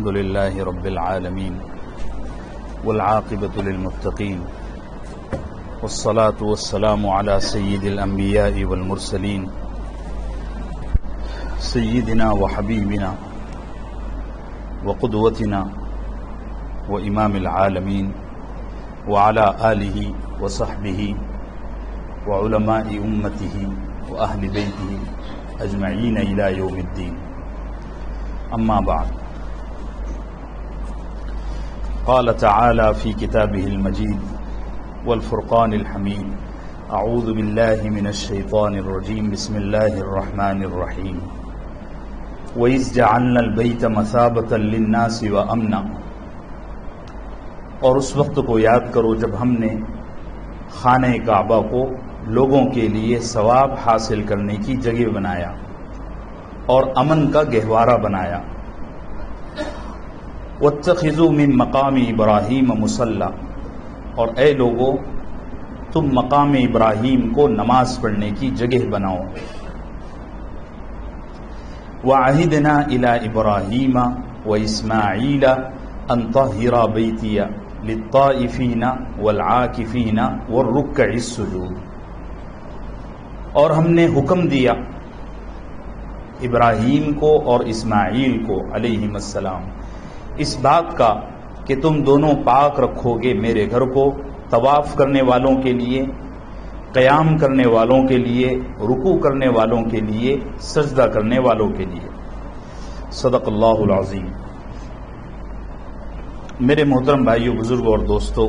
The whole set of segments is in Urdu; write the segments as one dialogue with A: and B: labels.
A: الحمد لله رب العالمين والعاقبة للمتقين والصلاة والسلام على سيد الأنبياء والمرسلين سيدنا وحبيبنا وقدوتنا وإمام العالمين وعلى آله وصحبه وعلماء أمته وأهل بيته أجمعين إلى يوم الدين. أما بعد، قال تعالى في كتابه المجيد والفرقان الحميد: أعوذ بالله من الشيطان الرجيم، بسم الله الرحمن الرحيم. وَإِذْ جَعَلْنَا الْبَيْتَ مَثَابَةً لِلنَّاسِ وَأَمْنًا، اور اس وقت کو یاد کرو جب ہم نے خانہ کعبہ کو لوگوں کے لیے ثواب حاصل کرنے کی جگہ بنایا اور امن کا گہوارہ بنایا. وَاتَّخِذُوا مِن مَقَامِ إِبْرَاهِيمَ مُصَلًّى، اور اے لوگو تم مقام ابراہیم کو نماز پڑھنے کی جگہ بناؤ. وَعَهِدْنَا إِلَىٰ إِبْرَاهِيمَ وَإِسْمَاعِيلَ أَن طَهِّرَا بَيْتِيَ لِلطَّائِفِينَ وَالْعَاكِفِينَ وَالرُّكَّعِ السُّجُودِ، اور ہم نے حکم دیا ابراہیم کو اور اسماعیل کو علیہم السلام اس بات کا کہ تم دونوں پاک رکھو گے میرے گھر کو طواف کرنے والوں کے لیے، قیام کرنے والوں کے لیے، رکوع کرنے والوں کے لیے، سجدہ کرنے والوں کے لیے. صدق اللہ العظیم. میرے محترم بھائیوں، بزرگوں اور دوستوں،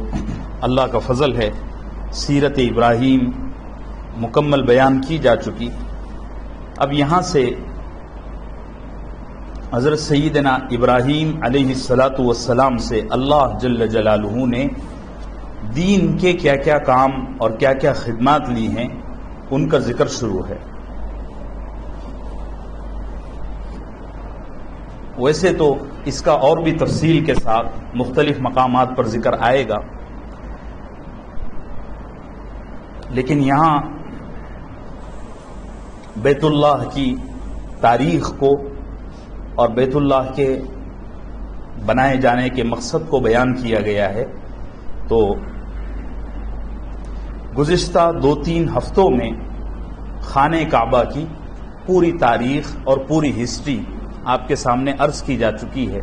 A: اللہ کا فضل ہے سیرت ابراہیم مکمل بیان کی جا چکی. اب یہاں سے حضرت سیدنا ابراہیم علیہ الصلاۃ والسلام سے اللہ جل جلالہ نے دین کے کیا کیا کام اور کیا کیا خدمات لی ہیں ان کا ذکر شروع ہے. ویسے تو اس کا اور بھی تفصیل کے ساتھ مختلف مقامات پر ذکر آئے گا، لیکن یہاں بیت اللہ کی تاریخ کو اور بیت اللہ کے بنائے جانے کے مقصد کو بیان کیا گیا ہے. تو گزشتہ 2-3 ہفتوں میں خانہ کعبہ کی پوری تاریخ اور پوری ہسٹری آپ کے سامنے عرض کی جا چکی ہے.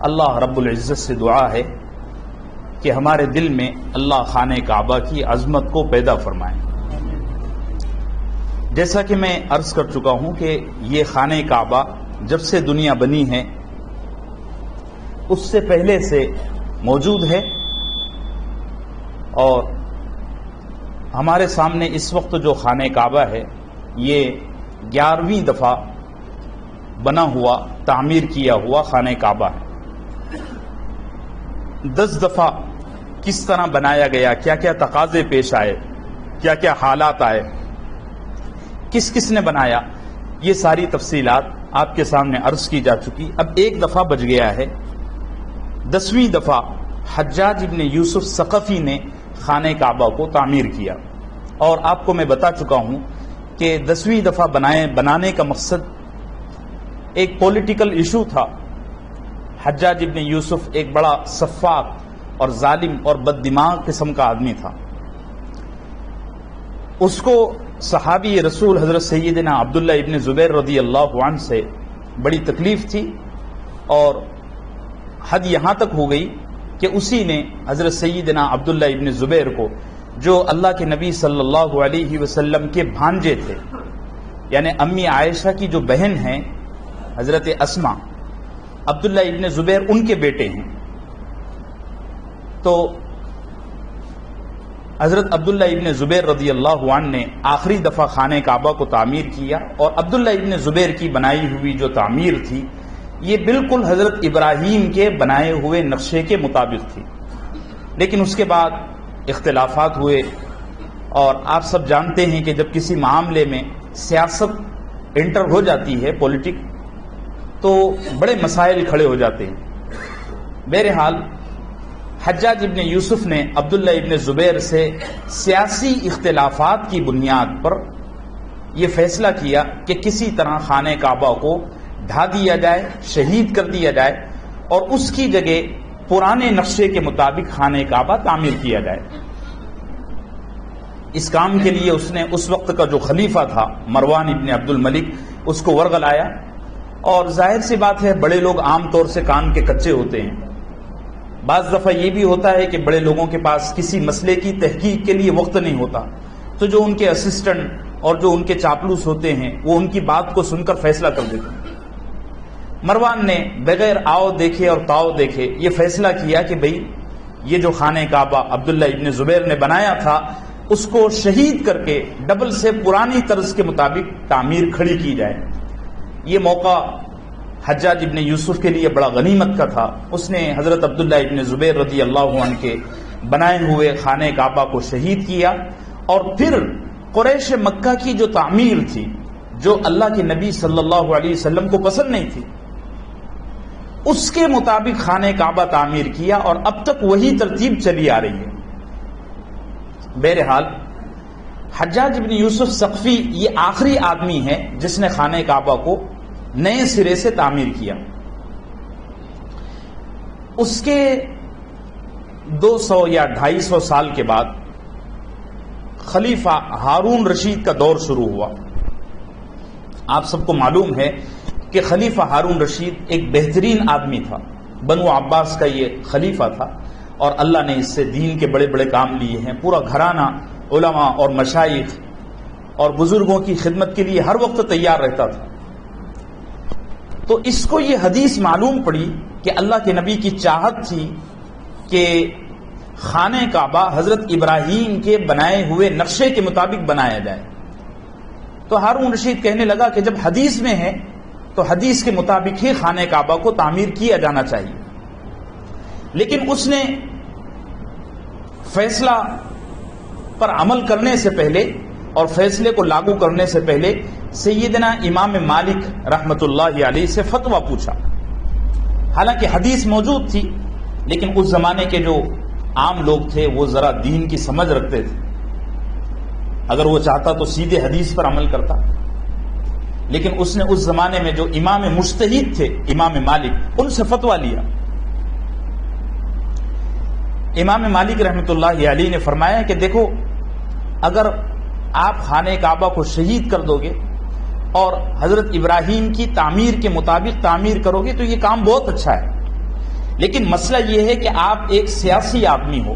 A: اللہ رب العزت سے دعا ہے کہ ہمارے دل میں اللہ خانہ کعبہ کی عظمت کو پیدا فرمائے. جیسا کہ میں عرض کر چکا ہوں کہ یہ خانہ کعبہ جب سے دنیا بنی ہے اس سے پہلے سے موجود ہے، اور ہمارے سامنے اس وقت جو خانہ کعبہ ہے یہ 11ویں دفعہ بنا ہوا، تعمیر کیا ہوا خانہ کعبہ ہے. 10 دفعہ کس طرح بنایا گیا، کیا کیا تقاضے پیش آئے، کیا کیا حالات آئے، کس کس نے بنایا، یہ ساری تفصیلات آپ کے سامنے عرض کی جا چکی. اب ایک دفعہ بچ گیا ہے. 10ویں دفعہ حجاج ابن یوسف ثقفی نے خانہ کعبہ کو تعمیر کیا، اور آپ کو میں بتا چکا ہوں کہ 10ویں دفعہ بنانے کا مقصد ایک پولیٹیکل ایشو تھا. حجاج ابن یوسف ایک بڑا سفاک اور ظالم اور بد دماغ قسم کا آدمی تھا. اس کو صحابی رسول حضرت سیدنا عبداللہ ابن زبیر رضی اللہ عنہ سے بڑی تکلیف تھی، اور حد یہاں تک ہو گئی کہ اسی نے حضرت سیدنا عبداللہ ابن زبیر کو، جو اللہ کے نبی صلی اللہ علیہ وسلم کے بھانجے تھے، یعنی امی عائشہ کی جو بہن ہیں حضرت اسما، عبداللہ ابن زبیر ان کے بیٹے ہیں. تو حضرت عبداللہ ابن زبیر رضی اللہ عنہ نے آخری دفعہ خانہ کعبہ کو تعمیر کیا، اور عبداللہ ابن زبیر کی بنائی ہوئی جو تعمیر تھی یہ بالکل حضرت ابراہیم کے بنائے ہوئے نقشے کے مطابق تھی. لیکن اس کے بعد اختلافات ہوئے، اور آپ سب جانتے ہیں کہ جب کسی معاملے میں سیاست انٹر ہو جاتی ہے، پولیٹک، تو بڑے مسائل کھڑے ہو جاتے ہیں. بہرحال حجاج ابن یوسف نے عبداللہ ابن زبیر سے سیاسی اختلافات کی بنیاد پر یہ فیصلہ کیا کہ کسی طرح خانہ کعبہ کو ڈھا دیا جائے، شہید کر دیا جائے، اور اس کی جگہ پرانے نقشے کے مطابق خانہ کعبہ تعمیر کیا جائے۔ اس کام کے لیے اس نے اس وقت کا جو خلیفہ تھا مروان ابن عبد الملک اس کو ورغلایا، اور ظاہر سی بات ہے بڑے لوگ عام طور سے کان کے کچے ہوتے ہیں۔ بعض دفعہ یہ بھی ہوتا ہے کہ بڑے لوگوں کے پاس کسی مسئلے کی تحقیق کے لیے وقت نہیں ہوتا، تو جو ان کے اسسٹنٹ اور جو ان کے چاپلوس ہوتے ہیں وہ ان کی بات کو سن کر فیصلہ کر دیتے ہیں۔ مروان نے بغیر آؤ دیکھے اور تاؤ دیکھے یہ فیصلہ کیا کہ بھئی یہ جو خانہ کعبہ عبداللہ ابن زبیر نے بنایا تھا اس کو شہید کر کے ڈبل سے پرانی طرز کے مطابق تعمیر کھڑی کی جائے۔ یہ موقع حجاج ابن یوسف کے لیے بڑا غنیمت کا تھا۔ اس نے حضرت عبداللہ ابن زبیر رضی اللہ عنہ کے بنائے ہوئے خانہ کعبہ کو شہید کیا، اور پھر قریش مکہ کی جو تعمیر تھی جو اللہ کے نبی صلی اللہ علیہ وسلم کو پسند نہیں تھی اس کے مطابق خانہ کعبہ تعمیر کیا، اور اب تک وہی ترتیب چلی آ رہی ہے۔ بہرحال حجاج ابن یوسف ثقفی یہ آخری آدمی ہے جس نے خانہ کعبہ کو نئے سرے سے تعمیر کیا۔ اس کے 200 یا 250 سال کے بعد خلیفہ ہارون رشید کا دور شروع ہوا۔ آپ سب کو معلوم ہے کہ خلیفہ ہارون رشید ایک بہترین آدمی تھا، بنو عباس کا یہ خلیفہ تھا، اور اللہ نے اس سے دین کے بڑے بڑے کام لیے ہیں۔ پورا گھرانہ علماء اور مشائخ اور بزرگوں کی خدمت کے لیے ہر وقت تیار رہتا تھا۔ تو اس کو یہ حدیث معلوم پڑی کہ اللہ کے نبی کی چاہت تھی کہ خانہ کعبہ حضرت ابراہیم کے بنائے ہوئے نقشے کے مطابق بنایا جائے۔ تو ہارون رشید کہنے لگا کہ جب حدیث میں ہے تو حدیث کے مطابق ہی خانہ کعبہ کو تعمیر کیا جانا چاہیے۔ لیکن اس نے فیصلہ پر عمل کرنے سے پہلے اور فیصلے کو لاگو کرنے سے پہلے سیدنا امام مالک رحمت اللہ علیہ سے فتویٰ پوچھا۔ حالانکہ حدیث موجود تھی، لیکن اس زمانے کے جو عام لوگ تھے وہ ذرا دین کی سمجھ رکھتے تھے۔ اگر وہ چاہتا تو سیدھے حدیث پر عمل کرتا، لیکن اس نے اس زمانے میں جو امام مجتہد تھے امام مالک ان سے فتویٰ لیا۔ امام مالک رحمت اللہ علیہ نے فرمایا کہ دیکھو، اگر آپ خانہ کعبہ کو شہید کر دو گے اور حضرت ابراہیم کی تعمیر کے مطابق تعمیر کرو گے تو یہ کام بہت اچھا ہے، لیکن مسئلہ یہ ہے کہ آپ ایک سیاسی آدمی ہو،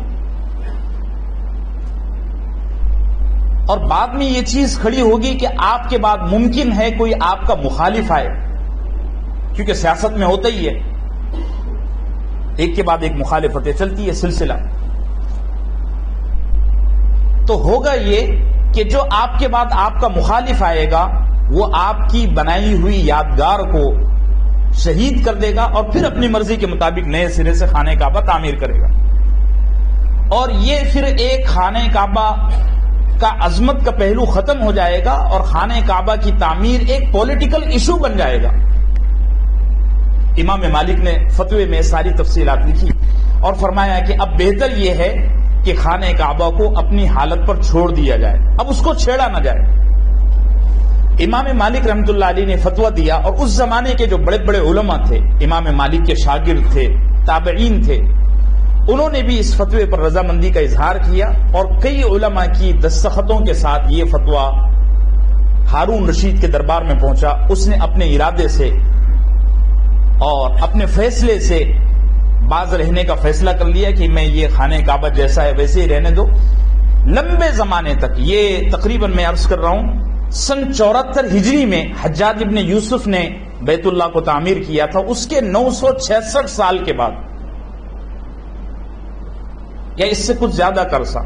A: اور بعد میں یہ چیز کھڑی ہوگی کہ آپ کے بعد ممکن ہے کوئی آپ کا مخالف آئے، کیونکہ سیاست میں ہوتا ہی ہے، ایک کے بعد ایک مخالفتیں چلتی ہے سلسلہ۔ تو ہوگا یہ کہ جو آپ کے بعد آپ کا مخالف آئے گا وہ آپ کی بنائی ہوئی یادگار کو شہید کر دے گا اور پھر اپنی مرضی کے مطابق نئے سرے سے خانہ کعبہ تعمیر کرے گا، اور یہ پھر ایک خانہ کعبہ کا عظمت کا پہلو ختم ہو جائے گا اور خانہ کعبہ کی تعمیر ایک پولیٹیکل ایشو بن جائے گا۔ امام مالک نے فتوے میں ساری تفصیلات لکھی اور فرمایا کہ اب بہتر یہ ہے کہ خانہ کعبہ کو اپنی حالت پر چھوڑ دیا جائے، اب اس کو چھیڑا نہ جائے۔ امام مالک رحمت اللہ علیہ نے فتویٰ دیا، اور اس زمانے کے جو بڑے بڑے علماء تھے، امام مالک کے شاگرد تھے، تابعین تھے، انہوں نے بھی اس فتوے پر رضامندی کا اظہار کیا، اور کئی علماء کی دستخطوں کے ساتھ یہ فتویٰ ہارون رشید کے دربار میں پہنچا۔ اس نے اپنے ارادے سے اور اپنے فیصلے سے باز رہنے کا فیصلہ کر لیا کہ میں یہ خانہ کعبہ جیسا ہے ویسے ہی رہنے دو۔ لمبے زمانے تک، یہ تقریباً میں عرض کر رہا ہوں سن 74 ہجری میں حجاج ابن یوسف نے بیت اللہ کو تعمیر کیا تھا، اس کے 966 سال کے بعد یا اس سے کچھ زیادہ کا عرصہ،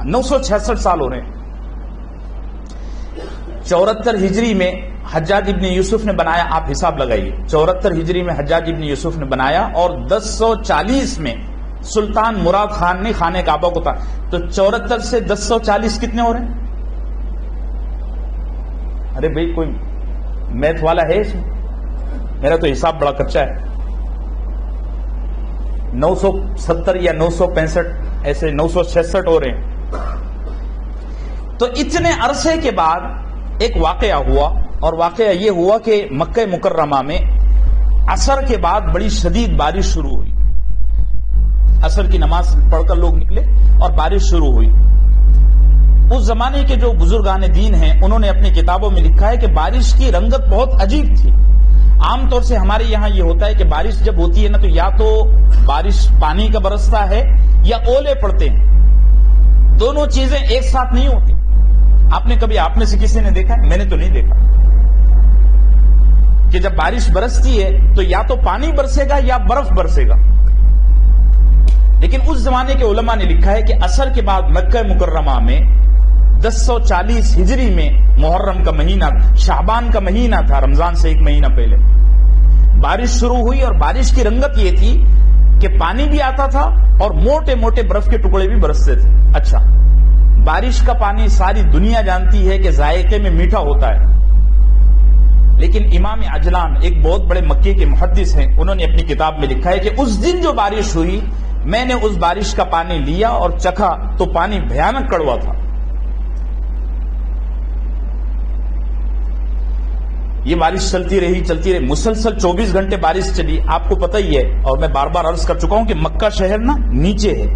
A: 966 سال ہو رہے ہیں۔ 74 ہجری میں حجاج ابن یوسف نے بنایا، آپ حساب لگائیے، 74 ہجری میں حجاج ابن یوسف نے بنایا، اور 1040 میں سلطان مراد خان نے خانہ کعبہ کو تو 74 سے 1040 کتنے ہو رہے ہیں؟ ارے بھائی کوئی میتھ والا ہے اس میں؟ میرا تو حساب بڑا کچا ہے۔ 970 یا 965 ایسے 966 ہو رہے ہیں۔ تو اتنے عرصے کے بعد ایک واقعہ ہوا، اور واقعہ یہ ہوا کہ مکہ مکرمہ میں عصر کے بعد بڑی شدید بارش شروع ہوئی. عصر کی نماز پڑھ کر لوگ نکلے اور بارش شروع ہوئی. اس زمانے کے جو بزرگان دین ہیں انہوں نے اپنی کتابوں میں لکھا ہے کہ بارش کی رنگت بہت عجیب تھی. عام طور سے ہمارے یہاں یہ ہوتا ہے کہ بارش جب ہوتی ہے نا تو یا تو بارش پانی کا برستا ہے یا اولے پڑتے ہیں. دونوں چیزیں ایک ساتھ نہیں ہوتی. آپ نے کبھی آپ میں سے کسی نے دیکھا ہے؟ میں نے تو نہیں دیکھا کہ جب بارش برستی ہے تو یا تو پانی برسے گا یا برف برسے گا. لیکن اس زمانے کے علماء نے لکھا ہے کہ عصر کے بعد مکہ مکرمہ میں 1040 ہجری میں محرم کا مہینہ، شعبان کا مہینہ تھا، رمضان سے ایک مہینہ پہلے بارش شروع ہوئی. اور بارش کی رنگت یہ تھی کہ پانی بھی آتا تھا اور موٹے موٹے برف کے ٹکڑے بھی برستے تھے. اچھا، بارش کا پانی ساری دنیا جانتی ہے کہ ذائقے میں میٹھا ہوتا ہے، لیکن امام عجلان ایک بہت بڑے مکے کے محدث ہیں، انہوں نے اپنی کتاب میں لکھا ہے کہ اس دن جو بارش ہوئی میں نے اس بارش کا پانی لیا اور چکھا تو پانی بھیانک کڑوا تھا. یہ بارش چلتی رہی مسلسل 24 گھنٹے بارش چلی. آپ کو پتہ ہی ہے اور میں بار بار عرض کر چکا ہوں کہ مکہ شہر نا نیچے ہے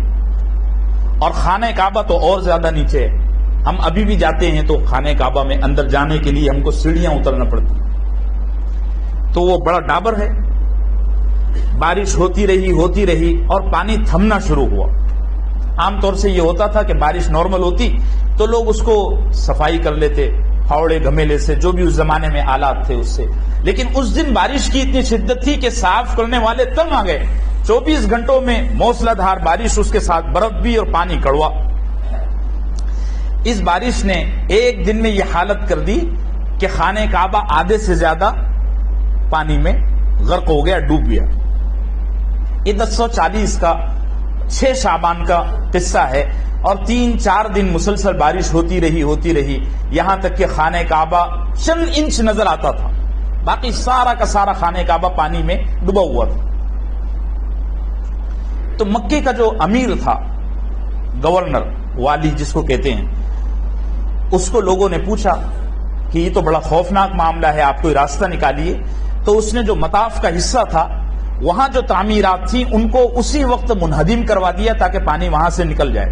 A: اور خانہ کعبہ تو اور زیادہ نیچے ہے. ہم ابھی بھی جاتے ہیں تو خانہ کعبہ میں اندر جانے کے لیے ہم کو سیڑھیاں اترنا پڑتی، تو وہ بڑا ڈابر ہے. بارش ہوتی رہی اور پانی تھمنا شروع ہوا. عام طور سے یہ ہوتا تھا کہ بارش نارمل ہوتی تو لوگ اس کو صفائی کر لیتے پھاوڑے گھمیلے سے، جو بھی اس زمانے میں آلات تھے اس سے. لیکن اس دن بارش کی اتنی شدت تھی کہ صاف کرنے والے تنگ آ گئے. 24 گھنٹوں میں موسلا دھار بارش، اس کے ساتھ برف بھی اور پانی کڑوا. اس بارش نے ایک دن میں یہ حالت کر دی کہ خانہ کعبہ آدھے سے زیادہ پانی میں غرق ہو گیا، ڈوب گیا. یہ 1040 کا 6 شعبان کا قصہ ہے اور 3-4 دن مسلسل بارش ہوتی رہی یہاں تک کہ خانہ کعبہ چند انچ نظر آتا تھا، باقی سارا کا سارا خانہ کعبہ پانی میں ڈوبا ہوا تھا. تو مکے کا جو امیر تھا، گورنر، والی جس کو کہتے ہیں، اس کو لوگوں نے پوچھا کہ یہ تو بڑا خوفناک معاملہ ہے، آپ کوئی راستہ نکالیے. تو اس نے جو مطاف کا حصہ تھا وہاں جو تعمیرات تھیں ان کو اسی وقت منہدم کروا دیا تاکہ پانی وہاں سے نکل جائے.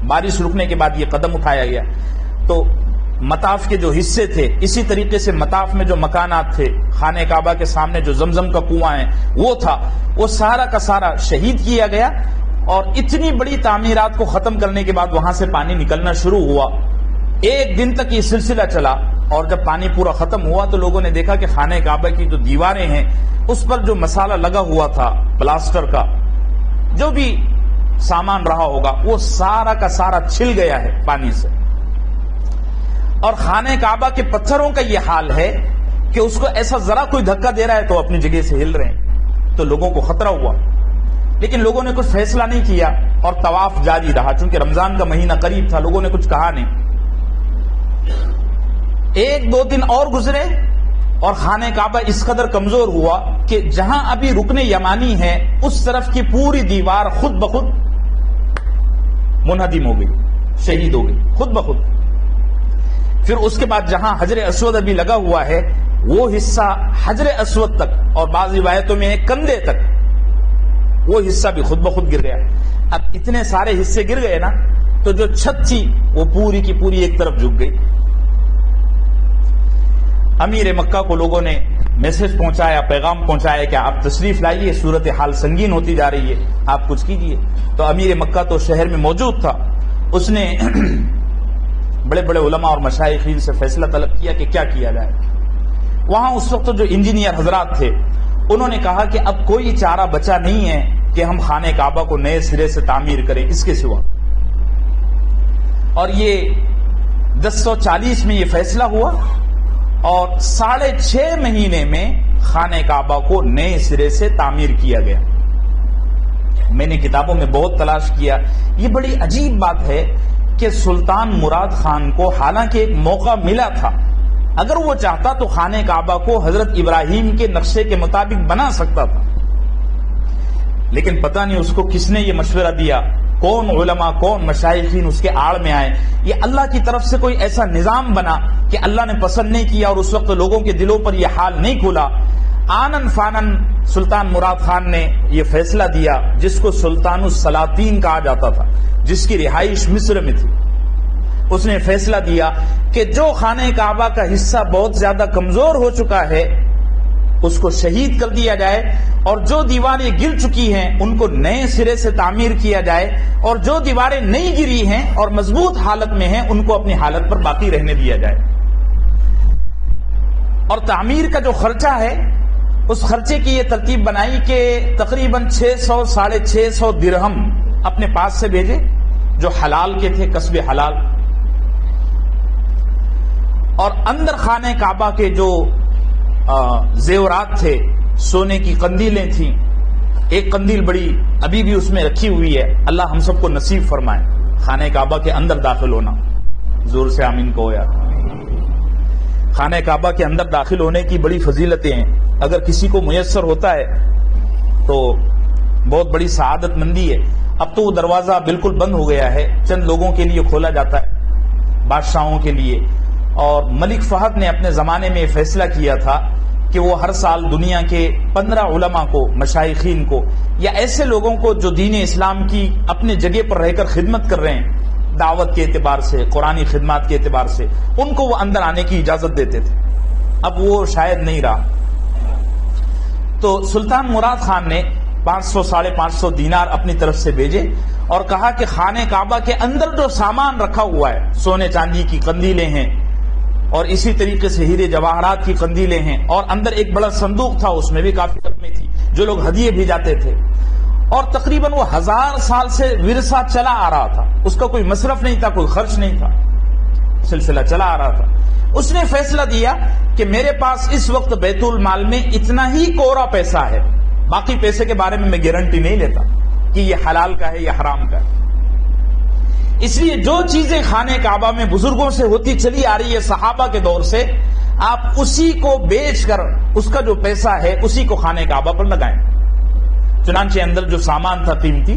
A: بارش رکنے کے بعد یہ قدم اٹھایا گیا. تو مطاف کے جو حصے تھے، اسی طریقے سے مطاف میں جو مکانات تھے، خانہ کعبہ کے سامنے جو زمزم کا کنواں ہے وہ تھا، وہ سارا کا سارا شہید کیا گیا. اور اتنی بڑی تعمیرات کو ختم کرنے کے بعد وہاں سے پانی نکلنا شروع ہوا. ایک دن تک یہ سلسلہ چلا اور جب پانی پورا ختم ہوا تو لوگوں نے دیکھا کہ خانہ کعبہ کی جو دیواریں ہیں اس پر جو مسالہ لگا ہوا تھا پلاسٹر کا، جو بھی سامان رہا ہوگا، وہ سارا کا سارا چھل گیا ہے پانی سے. اور خانہ کعبہ کے پتھروں کا یہ حال ہے کہ اس کو ایسا ذرا کوئی دھکا دے رہا ہے تو اپنی جگہ سے ہل رہے ہیں. تو لوگوں کو خطرہ ہوا، لیکن لوگوں نے کچھ فیصلہ نہیں کیا اور طواف جاری رہا. چونکہ رمضان کا مہینہ قریب تھا، لوگوں نے کچھ کہا نہیں. 1-2 دن اور گزرے اور خانہ کعبہ اس قدر کمزور ہوا کہ جہاں ابھی رکن یمانی ہے اس طرف کی پوری دیوار خود بخود منہدم ہو گئی، شہید ہو گئی خود بخود. پھر اس کے بعد جہاں حجر اسود ابھی لگا ہوا ہے وہ حصہ حجر اسود تک اور بعض روایتوں میں کندھے تک وہ حصہ بھی خود بخود گر گیا. اب اتنے سارے حصے گر گئے نا تو جو چھت تھی وہ پوری کی پوری ایک طرف جھک گئی. امیر مکہ کو لوگوں نے میسج پہنچایا، پیغام پہنچایا کہ آپ تشریف لائیے، صورتحال سنگین ہوتی جا رہی ہے، آپ کچھ کیجیے. تو امیر مکہ تو شہر میں موجود تھا، اس نے بڑے بڑے علماء اور مشائخین سے فیصلہ طلب کیا کہ کیا کیا جائے. وہاں اس وقت جو انجینئر حضرات تھے انہوں نے کہا کہ اب کوئی چارہ بچا نہیں ہے کہ ہم خانہ کعبہ کو نئے سرے سے تعمیر کریں اس کے سوا. اور یہ 1040 میں یہ فیصلہ ہوا اور 6.5 مہینے میں خانہ کعبہ کو نئے سرے سے تعمیر کیا گیا. میں نے کتابوں میں بہت تلاش کیا. یہ بڑی عجیب بات ہے کہ سلطان مراد خان کو حالانکہ ایک موقع ملا تھا، اگر وہ چاہتا تو خانہ کعبہ کو حضرت ابراہیم کے نقشے کے مطابق بنا سکتا تھا، لیکن پتہ نہیں اس کو کس نے یہ مشورہ دیا، کون علماء کون مشائخین اس کے آڑ میں آئے. یہ اللہ کی طرف سے کوئی ایسا نظام بنا کہ اللہ نے پسند نہیں کیا اور اس وقت لوگوں کے دلوں پر یہ حال نہیں کھلا. آنن فانن سلطان مراد خان نے یہ فیصلہ دیا، جس کو سلطان السلاطین کہا جاتا تھا، جس کی رہائش مصر میں تھی، اس نے فیصلہ دیا کہ جو خانہ کعبہ کا حصہ بہت زیادہ کمزور ہو چکا ہے اس کو شہید کر دیا جائے، اور جو دیواریں گر چکی ہیں ان کو نئے سرے سے تعمیر کیا جائے، اور جو دیواریں نہیں گری ہیں اور مضبوط حالت میں ہیں ان کو اپنی حالت پر باقی رہنے دیا جائے۔ اور تعمیر کا جو خرچہ ہے اس خرچے کی یہ ترتیب بنائی کہ تقریباً 600-650 درہم اپنے پاس سے بھیجے جو حلال کے تھے، کسب حلال، اور اندر خانہ کعبہ کے جو زیورات تھے، سونے کی قندیلیں تھیں، ایک قندیل بڑی ابھی بھی اس میں رکھی ہوئی ہے، اللہ ہم سب کو نصیب فرمائے خانہ کعبہ کے اندر داخل ہونا، زور سے آمین کہو یار۔ خانہ کعبہ کے اندر داخل ہونے کی بڑی فضیلتیں ہیں، اگر کسی کو میسر ہوتا ہے تو بہت بڑی سعادت مندی ہے۔ اب تو وہ دروازہ بالکل بند ہو گیا ہے، چند لوگوں کے لیے کھولا جاتا ہے، بادشاہوں کے لیے، اور ملک فہد نے اپنے زمانے میں فیصلہ کیا تھا کہ وہ ہر سال دنیا کے 15 علماء کو، مشائخین کو، یا ایسے لوگوں کو جو دین اسلام کی اپنے جگہ پر رہ کر خدمت کر رہے ہیں دعوت کے اعتبار سے، قرآنی خدمات کے اعتبار سے، ان کو وہ اندر آنے کی اجازت دیتے تھے۔ اب وہ شاید نہیں رہا، تو سلطان مراد خان نے 500-550 دینار اپنی طرف سے بھیجے اور کہا کہ خانہ کعبہ کے اندر جو سامان رکھا ہوا ہے، سونے چاندی کی قندیلیں ہیں اور اسی طریقے سے ہیرے جواہرات کی قندیلیں ہیں، اور اندر ایک بڑا صندوق تھا، اس میں بھی کافی رقمیں تھی جو لوگ ہدیے بھی جاتے تھے، اور تقریباً وہ 1000 سال سے ورثہ چلا آ رہا تھا، اس کا کوئی مصرف نہیں تھا، کوئی خرچ نہیں تھا، سلسلہ چلا آ رہا تھا۔ اس نے فیصلہ دیا کہ میرے پاس اس وقت بیت المال میں اتنا ہی کورا پیسہ ہے، باقی پیسے کے بارے میں گارنٹی نہیں لیتا کہ یہ حلال کا ہے یا حرام کا ہے، اس لیے جو چیزیں خانہ کعبہ میں بزرگوں سے ہوتی چلی آ رہی ہے صحابہ کے دور سے، آپ اسی کو بیچ کر اس کا جو پیسہ ہے اسی کو خانہ کعبہ پر لگائیں۔ چنانچہ اندر جو سامان تھا قیمتی،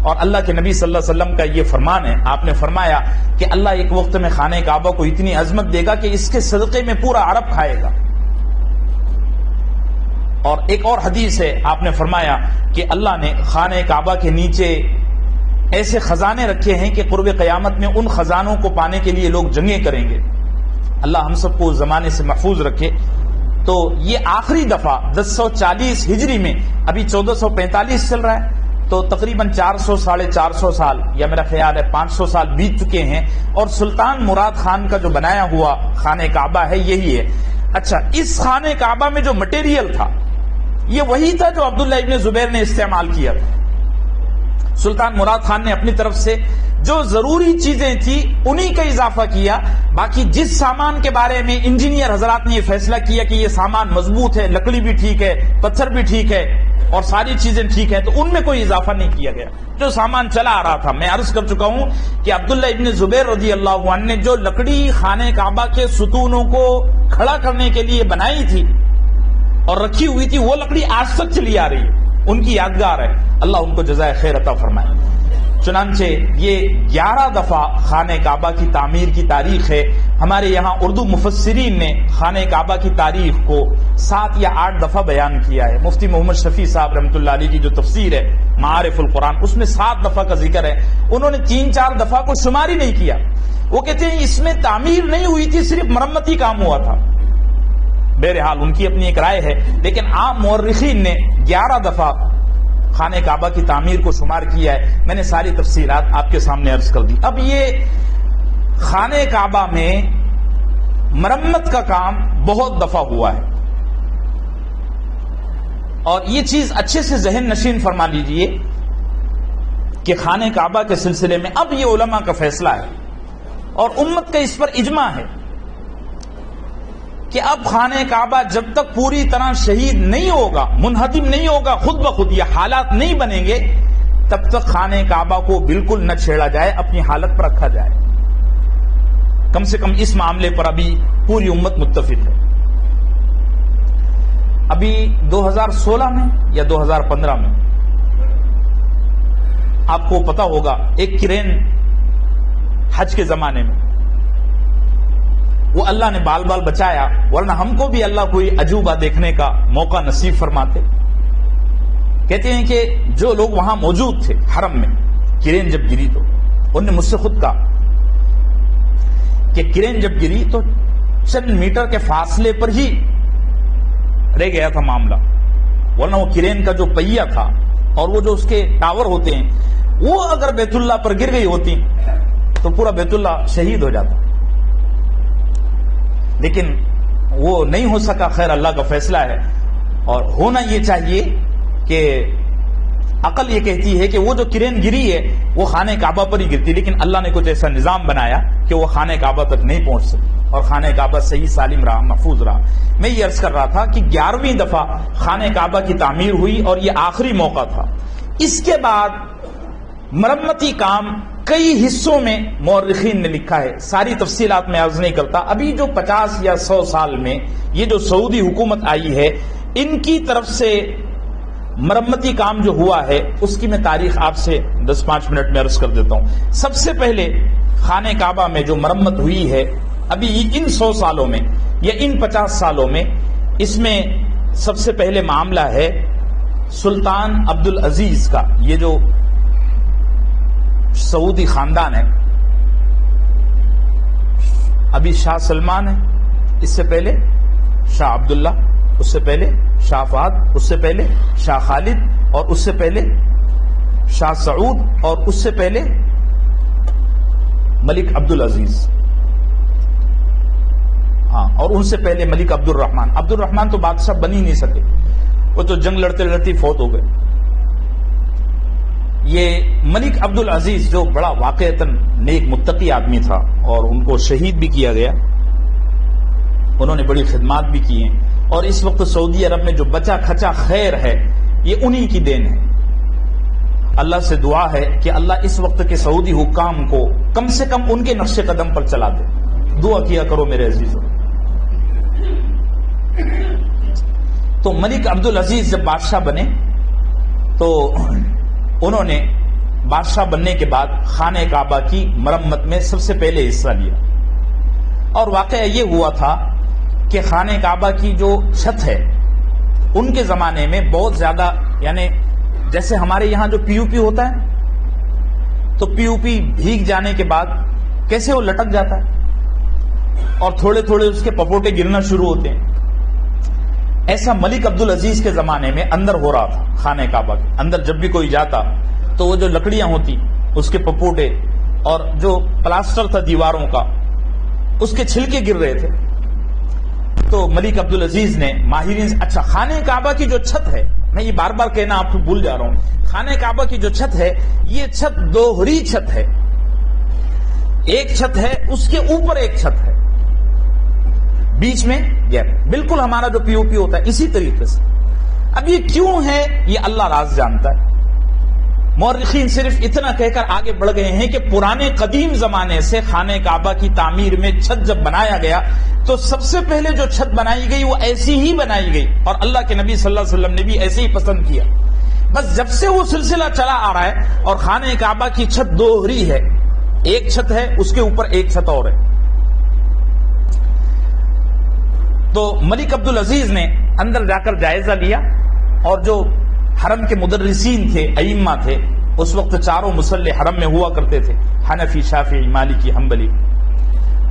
A: اور اللہ کے نبی صلی اللہ علیہ وسلم کا یہ فرمان ہے، آپ نے فرمایا کہ اللہ ایک وقت میں خانہ کعبہ کو اتنی عظمت دے گا کہ اس کے صدقے میں پورا عرب کھائے گا۔ اور ایک اور حدیث ہے، آپ نے فرمایا کہ اللہ نے خانہ کعبہ کے نیچے ایسے خزانے رکھے ہیں کہ قرب قیامت میں ان خزانوں کو پانے کے لیے لوگ جنگیں کریں گے، اللہ ہم سب کو اس زمانے سے محفوظ رکھے۔ تو یہ آخری دفعہ 1040 ہجری میں، ابھی 1445 چل رہا ہے، تو تقریباً 400-450 سال، یا میرا خیال ہے 500 سال بیت چکے ہیں، اور سلطان مراد خان کا جو بنایا ہوا خانہ کعبہ ہے یہی ہے۔ اچھا، اس خانہ کعبہ میں جو مٹیریل تھا یہ وہی تھا جو عبداللہ ابن زبیر نے استعمال کیا تھا۔ سلطان مراد خان نے اپنی طرف سے جو ضروری چیزیں تھی انہی کا اضافہ کیا، باقی جس سامان کے بارے میں انجینئر حضرات نے یہ فیصلہ کیا کہ یہ سامان مضبوط ہے، لکڑی بھی ٹھیک ہے، پتھر بھی ٹھیک ہے اور ساری چیزیں ٹھیک ہیں، تو ان میں کوئی اضافہ نہیں کیا گیا، جو سامان چلا آ رہا تھا۔ میں عرض کر چکا ہوں کہ عبداللہ ابن زبیر رضی اللہ عنہ نے جو لکڑی خانہ کعبہ کے ستونوں کو کھڑا کرنے کے لیے بنائی تھی اور رکھی ہوئی تھی، وہ لکڑی آج تک چلی آ رہی ہے، ان کی یادگار ہے، اللہ ان کو جزائے خیر عطا فرمائے۔ چنانچہ یہ 11 دفعہ خانہ کعبہ کی تعمیر کی تاریخ ہے۔ ہمارے یہاں اردو مفسرین نے خانہ کعبہ کی تاریخ کو 7 یا 8 دفعہ بیان کیا ہے۔ مفتی محمد شفیع صاحب رحمۃ اللہ علیہ کی جو تفسیر ہے معارف القرآن، اس میں 7 دفعہ کا ذکر ہے، انہوں نے 3-4 دفعہ کو شمار ہی نہیں کیا۔ وہ کہتے ہیں اس میں تعمیر نہیں ہوئی تھی، صرف مرمتی کام ہوا تھا۔ بہرحال ان کی اپنی ایک رائے ہے، لیکن عام مورخین نے 11 دفعہ خانہ کعبہ کی تعمیر کو شمار کیا ہے۔ میں نے ساری تفصیلات آپ کے سامنے عرض کر دی۔ اب یہ خانہ کعبہ میں مرمت کا کام بہت دفعہ ہوا ہے، اور یہ چیز اچھے سے ذہن نشین فرما لیجئے کہ خانہ کعبہ کے سلسلے میں اب یہ علماء کا فیصلہ ہے اور امت کا اس پر اجماع ہے کہ اب خانہ کعبہ جب تک پوری طرح شہید نہیں ہوگا، منہدم نہیں ہوگا، خود بخود یہ حالات نہیں بنیں گے، تب تک خانہ کعبہ کو بالکل نہ چھیڑا جائے، اپنی حالت پر رکھا جائے۔ کم سے کم اس معاملے پر ابھی پوری امت متفق ہے۔ ابھی 2016 میں یا 2015 میں آپ کو پتا ہوگا ایک کرین حج کے زمانے میں وہ اللہ نے بال بال بچایا، ورنہ ہم کو بھی اللہ کوئی عجوبہ دیکھنے کا موقع نصیب فرماتے۔ کہتے ہیں کہ جو لوگ وہاں موجود تھے حرم میں، کرین جب گری تو انہوں نے مجھ سے خود کہا کہ کرین جب گری تو چند میٹر کے فاصلے پر ہی رہ گیا تھا معاملہ، ورنہ وہ کرین کا جو پہیہ تھا اور وہ جو اس کے ٹاور ہوتے ہیں، وہ اگر بیت اللہ پر گر گئی ہوتی تو پورا بیت اللہ شہید ہو جاتا، لیکن وہ نہیں ہو سکا۔ خیر اللہ کا فیصلہ ہے، اور ہونا یہ چاہیے کہ عقل یہ کہتی ہے کہ وہ جو کرین گری ہے وہ خانہ کعبہ پر ہی گرتی، لیکن اللہ نے کچھ ایسا نظام بنایا کہ وہ خانہ کعبہ تک نہیں پہنچ سکی اور خانہ کعبہ صحیح سالم رہا، محفوظ رہا۔ میں یہ عرض کر رہا تھا کہ 11ویں دفعہ خانہ کعبہ کی تعمیر ہوئی اور یہ آخری موقع تھا۔ اس کے بعد مرمتی کام کئی حصوں میں مورخین نے لکھا ہے، ساری تفصیلات میں عرض نہیں کرتا۔ ابھی جو 50 یا 100 سال میں یہ جو سعودی حکومت آئی ہے، ان کی طرف سے مرمتی کام جو ہوا ہے اس کی میں تاریخ آپ سے 10-5 منٹ میں عرض کر دیتا ہوں۔ سب سے پہلے خانہ کعبہ میں جو مرمت ہوئی ہے ابھی ان 100 سالوں میں یا ان 50 سالوں میں، اس میں سب سے پہلے معاملہ ہے سلطان عبدالعزیز کا۔ یہ جو سعودی خاندان ہے، ابھی شاہ سلمان ہے، اس سے پہلے شاہ عبداللہ، اس سے پہلے شاہ فہد، اس سے پہلے شاہ خالد، اور اس سے پہلے شاہ سعود، اور اس سے پہلے ملک عبدالعزیز، ہاں، اور ان سے پہلے ملک عبدالرحمن۔ عبدالرحمن تو بادشاہ بن ہی نہیں سکے، وہ تو جنگ لڑتے لڑتے فوت ہو گئے۔ یہ ملک عبدالعزیز جو بڑا واقعتاً نیک متقی آدمی تھا اور ان کو شہید بھی کیا گیا، انہوں نے بڑی خدمات بھی کی ہیں، اور اس وقت سعودی عرب میں جو بچا کھچا خیر ہے یہ انہی کی دین ہے۔ اللہ سے دعا ہے کہ اللہ اس وقت کے سعودی حکام کو کم سے کم ان کے نقش قدم پر چلا دے، دعا کیا کرو میرے عزیزوں۔ تو ملک عبدالعزیز جب بادشاہ بنے تو انہوں نے بادشاہ بننے کے بعد خانہ کعبہ کی مرمت میں سب سے پہلے حصہ لیا، اور واقعہ یہ ہوا تھا کہ خانہ کعبہ کی جو چھت ہے ان کے زمانے میں بہت زیادہ، یعنی جیسے ہمارے یہاں جو پی او پی ہوتا ہے تو پی او پی بھیگ جانے کے بعد کیسے وہ لٹک جاتا ہے اور تھوڑے تھوڑے اس کے پپوٹے گرنا شروع ہوتے ہیں، ایسا ملک عبدالعزیز کے زمانے میں اندر ہو رہا تھا۔ خانہ کعبہ کے اندر جب بھی کوئی جاتا تو وہ جو لکڑیاں ہوتی اس کے پپوٹے اور جو پلاسٹر تھا دیواروں کا اس کے چھلکے گر رہے تھے۔ تو ملک عبدالعزیز نے ماہرین سے، اچھا خانہ کعبہ کی جو چھت ہے، میں یہ بار بار کہنا آپ کو بھول جا رہا ہوں، خانہ کعبہ کی جو چھت ہے یہ چھت دوہری چھت ہے، ایک چھت ہے اس کے اوپر ایک چھت ہے، بیچ میں گیپ، بالکل ہمارا جو پی او پی ہوتا ہے اسی طریقے سے۔ اب یہ کیوں ہے یہ اللہ راز جانتا ہے۔ مورخین صرف اتنا کہہ کر آگے بڑھ گئے ہیں کہ پرانے قدیم زمانے سے خانہ کعبہ کی تعمیر میں چھت جب بنایا گیا تو سب سے پہلے جو چھت بنائی گئی وہ ایسی ہی بنائی گئی، اور اللہ کے نبی صلی اللہ علیہ وسلم نے بھی ایسے ہی پسند کیا۔ بس جب سے وہ سلسلہ چلا آ رہا ہے اور خانہ کعبہ کی چھت دوہری ہے، ایک چھت ہے اس کے اوپر ایک چھت اور ہے، تو ملک عبدالعزیز نے اندر جا کر جائزہ لیا، اور جو حرم کے مدرسین تھے، ائمہ تھے، اس وقت چاروں مصلی حرم میں ہوا کرتے تھے، حنفی، شافعی، مالکی، حنبلی،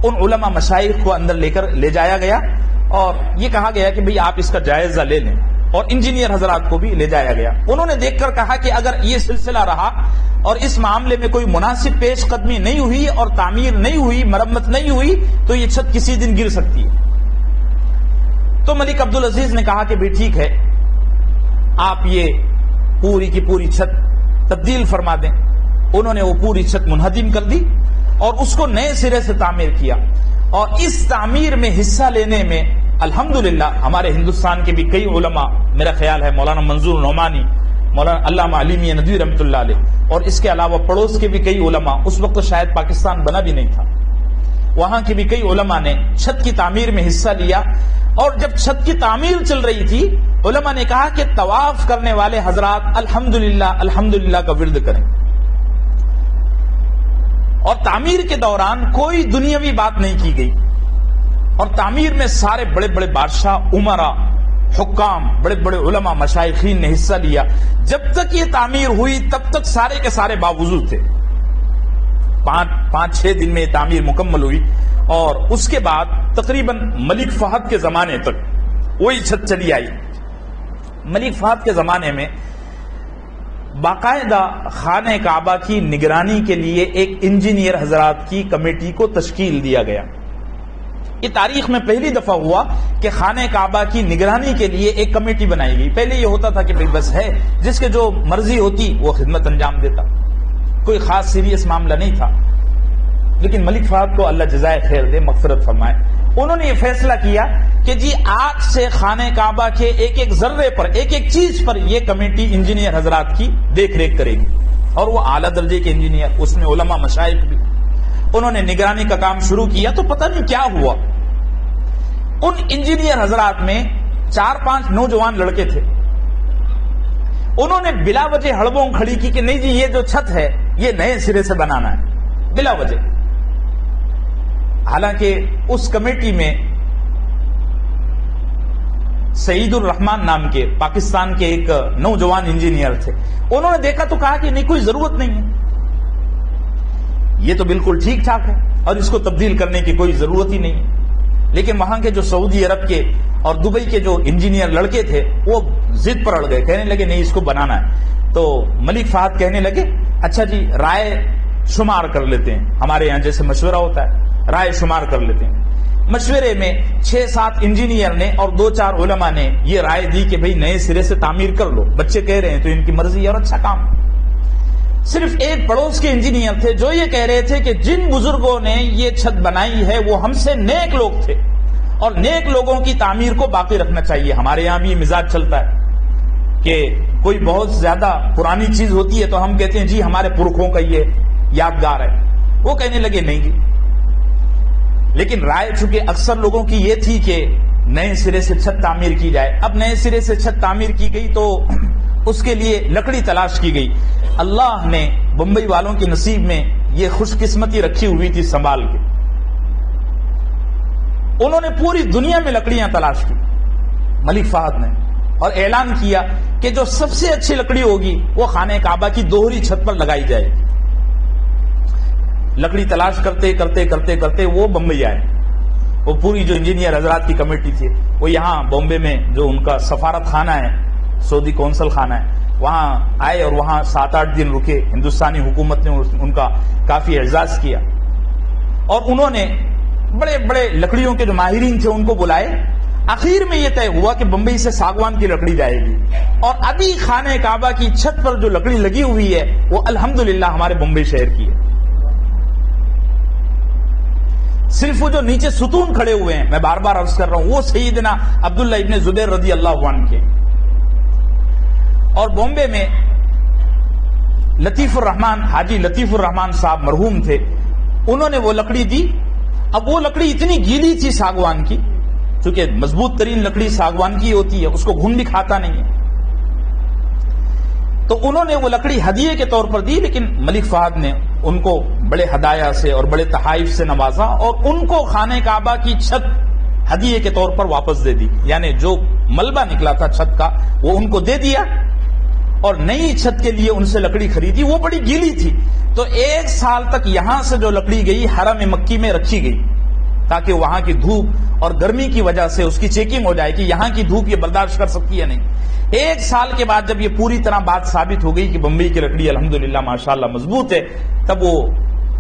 A: ان علماء مشائخ کو اندر لے کر لے جایا گیا اور یہ کہا گیا کہ بھئی آپ اس کا جائزہ لے لیں، اور انجینئر حضرات کو بھی لے جایا گیا۔ انہوں نے دیکھ کر کہا کہ اگر یہ سلسلہ رہا اور اس معاملے میں کوئی مناسب پیش قدمی نہیں ہوئی اور تعمیر نہیں ہوئی، مرمت نہیں ہوئی، تو یہ چھت کسی دن گر سکتی ہے۔ تو ملک عبدالعزیز نے کہا کہ بھی ٹھیک ہے، آپ یہ پوری کی پوری چھت تبدیل فرما دیں۔ انہوں نے وہ پوری چھت منہدم کر دی اور اس کو نئے سرے سے تعمیر کیا، اور اس تعمیر میں حصہ لینے میں الحمدللہ ہمارے ہندوستان کے بھی کئی علماء، میرا خیال ہے مولانا منظور نعمانی، مولانا علامہ علیمی ندوی رحمۃ اللہ علیہ، اور اس کے علاوہ پڑوس کے بھی کئی علماء، اس وقت شاید پاکستان بنا بھی نہیں تھا، وہاں کے بھی کئی علماء نے چھت کی تعمیر میں حصہ لیا۔ اور جب چھت کی تعمیر چل رہی تھی، علماء نے کہا کہ طواف کرنے والے حضرات الحمدللہ الحمدللہ کا ورد کریں، اور تعمیر کے دوران کوئی دنیاوی بات نہیں کی گئی، اور تعمیر میں سارے بڑے بڑے بادشاہ، امراء، حکام، بڑے بڑے علماء، مشائخین نے حصہ لیا. جب تک یہ تعمیر ہوئی تب تک سارے کے سارے باوضو تھے. 5-6 دن میں یہ تعمیر مکمل ہوئی، اور اس کے بعد تقریباً ملک فہد کے زمانے تک وہی چھت چلی آئی. ملک فہد کے زمانے میں باقاعدہ خانہ کعبہ کی نگرانی کے لیے ایک انجینئر حضرات کی کمیٹی کو تشکیل دیا گیا. یہ تاریخ میں پہلی دفعہ ہوا کہ خانہ کعبہ کی نگرانی کے لیے ایک کمیٹی بنائی گئی. پہلے یہ ہوتا تھا کہ بس ہے جس کے جو مرضی ہوتی وہ خدمت انجام دیتا، کوئی خاص سیریس معاملہ نہیں تھا. لیکن ملک فہد کو اللہ جزائے خیر دے، مغفرت فرمائے، انہوں نے یہ فیصلہ کیا کہ جی آج سے خانہ کعبہ کے ایک ایک ذرے پر، ایک ایک چیز پر یہ کمیٹی انجینئر حضرات کی دیکھ ریکھ کرے گی. اور وہ اعلیٰ درجے کے انجینئر، اس میں علماء مشائخ بھی. انہوں نے نگرانی کا کام شروع کیا تو پتہ نہیں کیا ہوا. ان انجینئر حضرات میں 4-5 نوجوان لڑکے تھے. انہوں نے بلا وجہ ہڑبوں کھڑی کی کہ نہیں جی یہ جو چھت ہے یہ نئے سرے سے بنانا ہے، بلا وجہ. حالانکہ اس کمیٹی میں سعید الرحمان نام کے پاکستان کے ایک نوجوان انجینئر تھے. انہوں نے دیکھا تو کہا کہ نہیں کوئی ضرورت نہیں ہے، یہ تو بالکل ٹھیک ٹھاک ہے اور اس کو تبدیل کرنے کی کوئی ضرورت ہی نہیں ہے. لیکن وہاں کے جو سعودی عرب کے اور دبئی کے جو انجینئر لڑکے تھے وہ ضد پر اڑ گئے، کہنے لگے نہیں اس کو بنانا ہے. تو ملک فہد کہنے لگے اچھا جی رائے شمار کر لیتے ہیں، ہمارے یہاں جیسے مشورہ ہوتا ہے رائے شمار کر لیتے ہیں. مشورے میں 6-7 انجینئر نے اور 2-4 علماء نے یہ رائے دی کہ بھئی نئے سرے سے تعمیر کر لو، بچے کہہ رہے ہیں تو ان کی مرضی اور اچھا کام. صرف ایک پڑوس کے انجینئر تھے جو یہ کہہ رہے تھے کہ جن بزرگوں نے یہ چھت بنائی ہے وہ ہم سے نیک لوگ تھے اور نیک لوگوں کی تعمیر کو باقی رکھنا چاہیے. ہمارے یہاں بھی یہ مزاج چلتا ہے کہ کوئی بہت زیادہ پرانی چیز ہوتی ہے تو ہم کہتے ہیں جی ہمارے پرکھوں کا یہ یادگار ہے. وہ کہنے لگے نہیں جی. لیکن رائے چونکہ اکثر لوگوں کی یہ تھی کہ نئے سرے سے چھت تعمیر کی جائے. اب نئے سرے سے چھت تعمیر کی گئی تو اس کے لیے لکڑی تلاش کی گئی. اللہ نے بمبئی والوں کے نصیب میں یہ خوش قسمتی رکھی ہوئی تھی سنبھال کے. انہوں نے پوری دنیا میں لکڑیاں تلاش کی ملک فہد نے، اور اعلان کیا کہ جو سب سے اچھی لکڑی ہوگی وہ خانہ کعبہ کی دوہری چھت پر لگائی جائے گی. لکڑی تلاش کرتے کرتے کرتے کرتے وہ بمبئی آئے. وہ پوری جو انجینئر حضرات کی کمیٹی تھی وہ یہاں بامبے میں جو ان کا سفارت خانہ ہے، سعودی قونصل خانہ ہے، وہاں آئے اور وہاں 7-8 دن رکے. ہندوستانی حکومت نے ان کا کافی اعزاز کیا اور انہوں نے بڑے بڑے لکڑیوں کے جو ماہرین تھے ان کو بلائے. آخر میں یہ طے ہوا کہ بمبئی سے ساگوان کی لکڑی جائے گی اور ابھی خانہ کعبہ کی چھت پر جو لکڑی لگی ہوئی ہے وہ الحمدللہ ہمارے بمبئی شہر کی ہے. صرف وہ جو نیچے ستون کھڑے ہوئے ہیں، میں بار بار عرض کر رہا ہوں، وہ سیدنا عبداللہ ابن زبیر رضی اللہ عنہ کے. اور بامبے میں لطیف الرحمان، حاجی لطیف الرحمان صاحب مرحوم تھے، انہوں نے وہ لکڑی دی. اب وہ لکڑی اتنی گیلی تھی ساگوان کی، چونکہ مضبوط ترین لکڑی ساگوان کی ہوتی ہے، اس کو گھن بھی کھاتا نہیں ہے، تو انہوں نے وہ لکڑی ہدیے کے طور پر دی. لیکن ملک فہد نے ان کو بڑے ہدایہ سے اور بڑے تحائف سے نوازا اور ان کو خانہ کعبہ کی چھت ہدیے کے طور پر واپس دے دی. یعنی جو ملبہ نکلا تھا چھت کا وہ ان کو دے دیا اور نئی چھت کے لیے ان سے لکڑی خریدی. وہ بڑی گیلی تھی تو 1 سال تک یہاں سے جو لکڑی گئی حرم مکی میں رکھی گئی تاکہ وہاں کی دھوپ اور گرمی کی وجہ سے اس کی چیکنگ ہو جائے کہ یہاں کی دھوپ یہ برداشت کر سکتی ہے نہیں. 1 سال کے بعد جب یہ پوری طرح بات ثابت ہو گئی کہ بمبئی کی لکڑی الحمدللہ ماشاءاللہ مضبوط ہے، تب وہ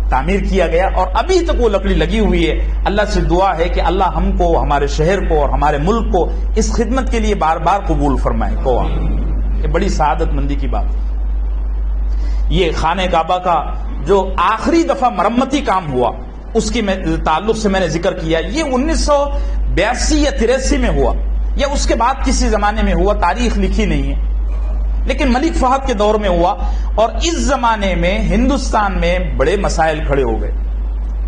A: تعمیر کیا گیا اور ابھی تک وہ لکڑی لگی ہوئی ہے. اللہ سے دعا ہے کہ اللہ ہم کو، ہمارے شہر کو اور ہمارے ملک کو اس خدمت کے لیے بار بار قبول فرمائے. یہ بڑی سعادت مندی کی بات. یہ خانہ کعبہ کا جو آخری دفعہ مرمتی کام ہوا اس کے تعلق سے میں نے ذکر کیا، یہ 1982 یا 83 میں ہوا یا اس کے بعد کسی زمانے میں ہوا، تاریخ لکھی نہیں ہے، لیکن ملک فہد کے دور میں ہوا. اور اس زمانے میں ہندوستان میں بڑے مسائل کھڑے ہو گئے.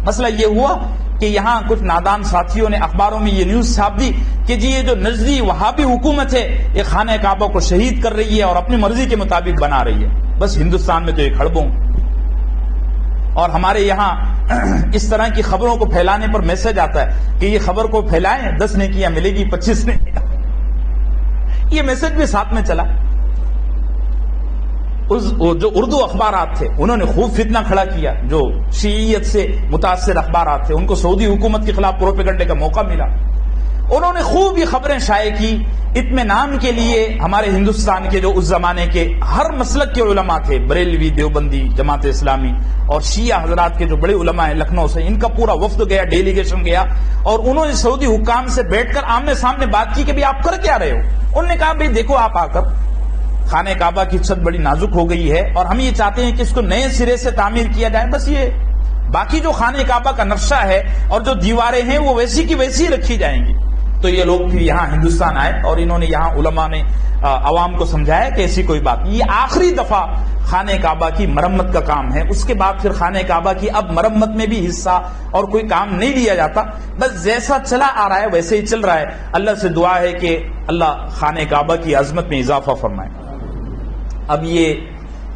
A: مسئلہ یہ ہوا کہ یہاں کچھ نادان ساتھیوں نے اخباروں میں یہ نیوز چھاپ دی کہ جی یہ جو نجدی وہابی حکومت ہے یہ خانہ کعبہ کو شہید کر رہی ہے اور اپنی مرضی کے مطابق بنا رہی ہے. بس ہندوستان میں تو ایک ہڑبوں. اور ہمارے یہاں اس طرح کی خبروں کو پھیلانے پر میسج آتا ہے کہ یہ خبر کو پھیلائیں 10 نیکیاں ملے گی 25 نیکیاں. یہ میسج بھی ساتھ میں چلا. جو اردو اخبارات تھے انہوں نے خوب فتنہ کھڑا کیا. جو شیعیت سے متاثر اخبارات تھے ان کو سعودی حکومت کے خلاف پروپیگنڈے کا موقع ملا. انہوں نے خوب یہ خبریں شائع کی. اطمینان کے لیے ہمارے ہندوستان کے جو اس زمانے کے ہر مسلک کے علماء تھے، بریلوی، دیوبندی، جماعت اسلامی اور شیعہ حضرات کے جو بڑے علماء ہیں لکھنؤ سے، ان کا پورا وفد گیا، ڈیلیگیشن گیا اور انہوں نے سعودی حکام سے بیٹھ کر آمنے سامنے بات کی کہ بھی آپ کر کیا رہے ہو. انہوں نے کہا بھائی دیکھو آپ آ کر خانہ کعبہ کی چھت بڑی نازک ہو گئی ہے اور ہم یہ چاہتے ہیں کہ اس کو نئے سرے سے تعمیر کیا جائے. بس یہ باقی جو خانہ کعبہ کا نقشہ ہے اور جو دیواریں ہیں وہ ویسی کی ویسی رکھی جائیں گی. تو یہ لوگ پھر یہاں ہندوستان آئے اور انہوں نے یہاں علماء نے عوام کو سمجھایا کہ ایسی کوئی بات نہیں. یہ آخری دفعہ خانہ کعبہ کی مرمت کا کام ہے. اس کے بعد پھر خانہ کعبہ کی اب مرمت میں بھی حصہ اور کوئی کام نہیں لیا جاتا. بس جیسا چلا آ رہا ہے ویسے ہی چل رہا ہے. اللہ سے دعا ہے کہ اللہ خانہ کعبہ کی عظمت میں اضافہ فرمائے. اب یہ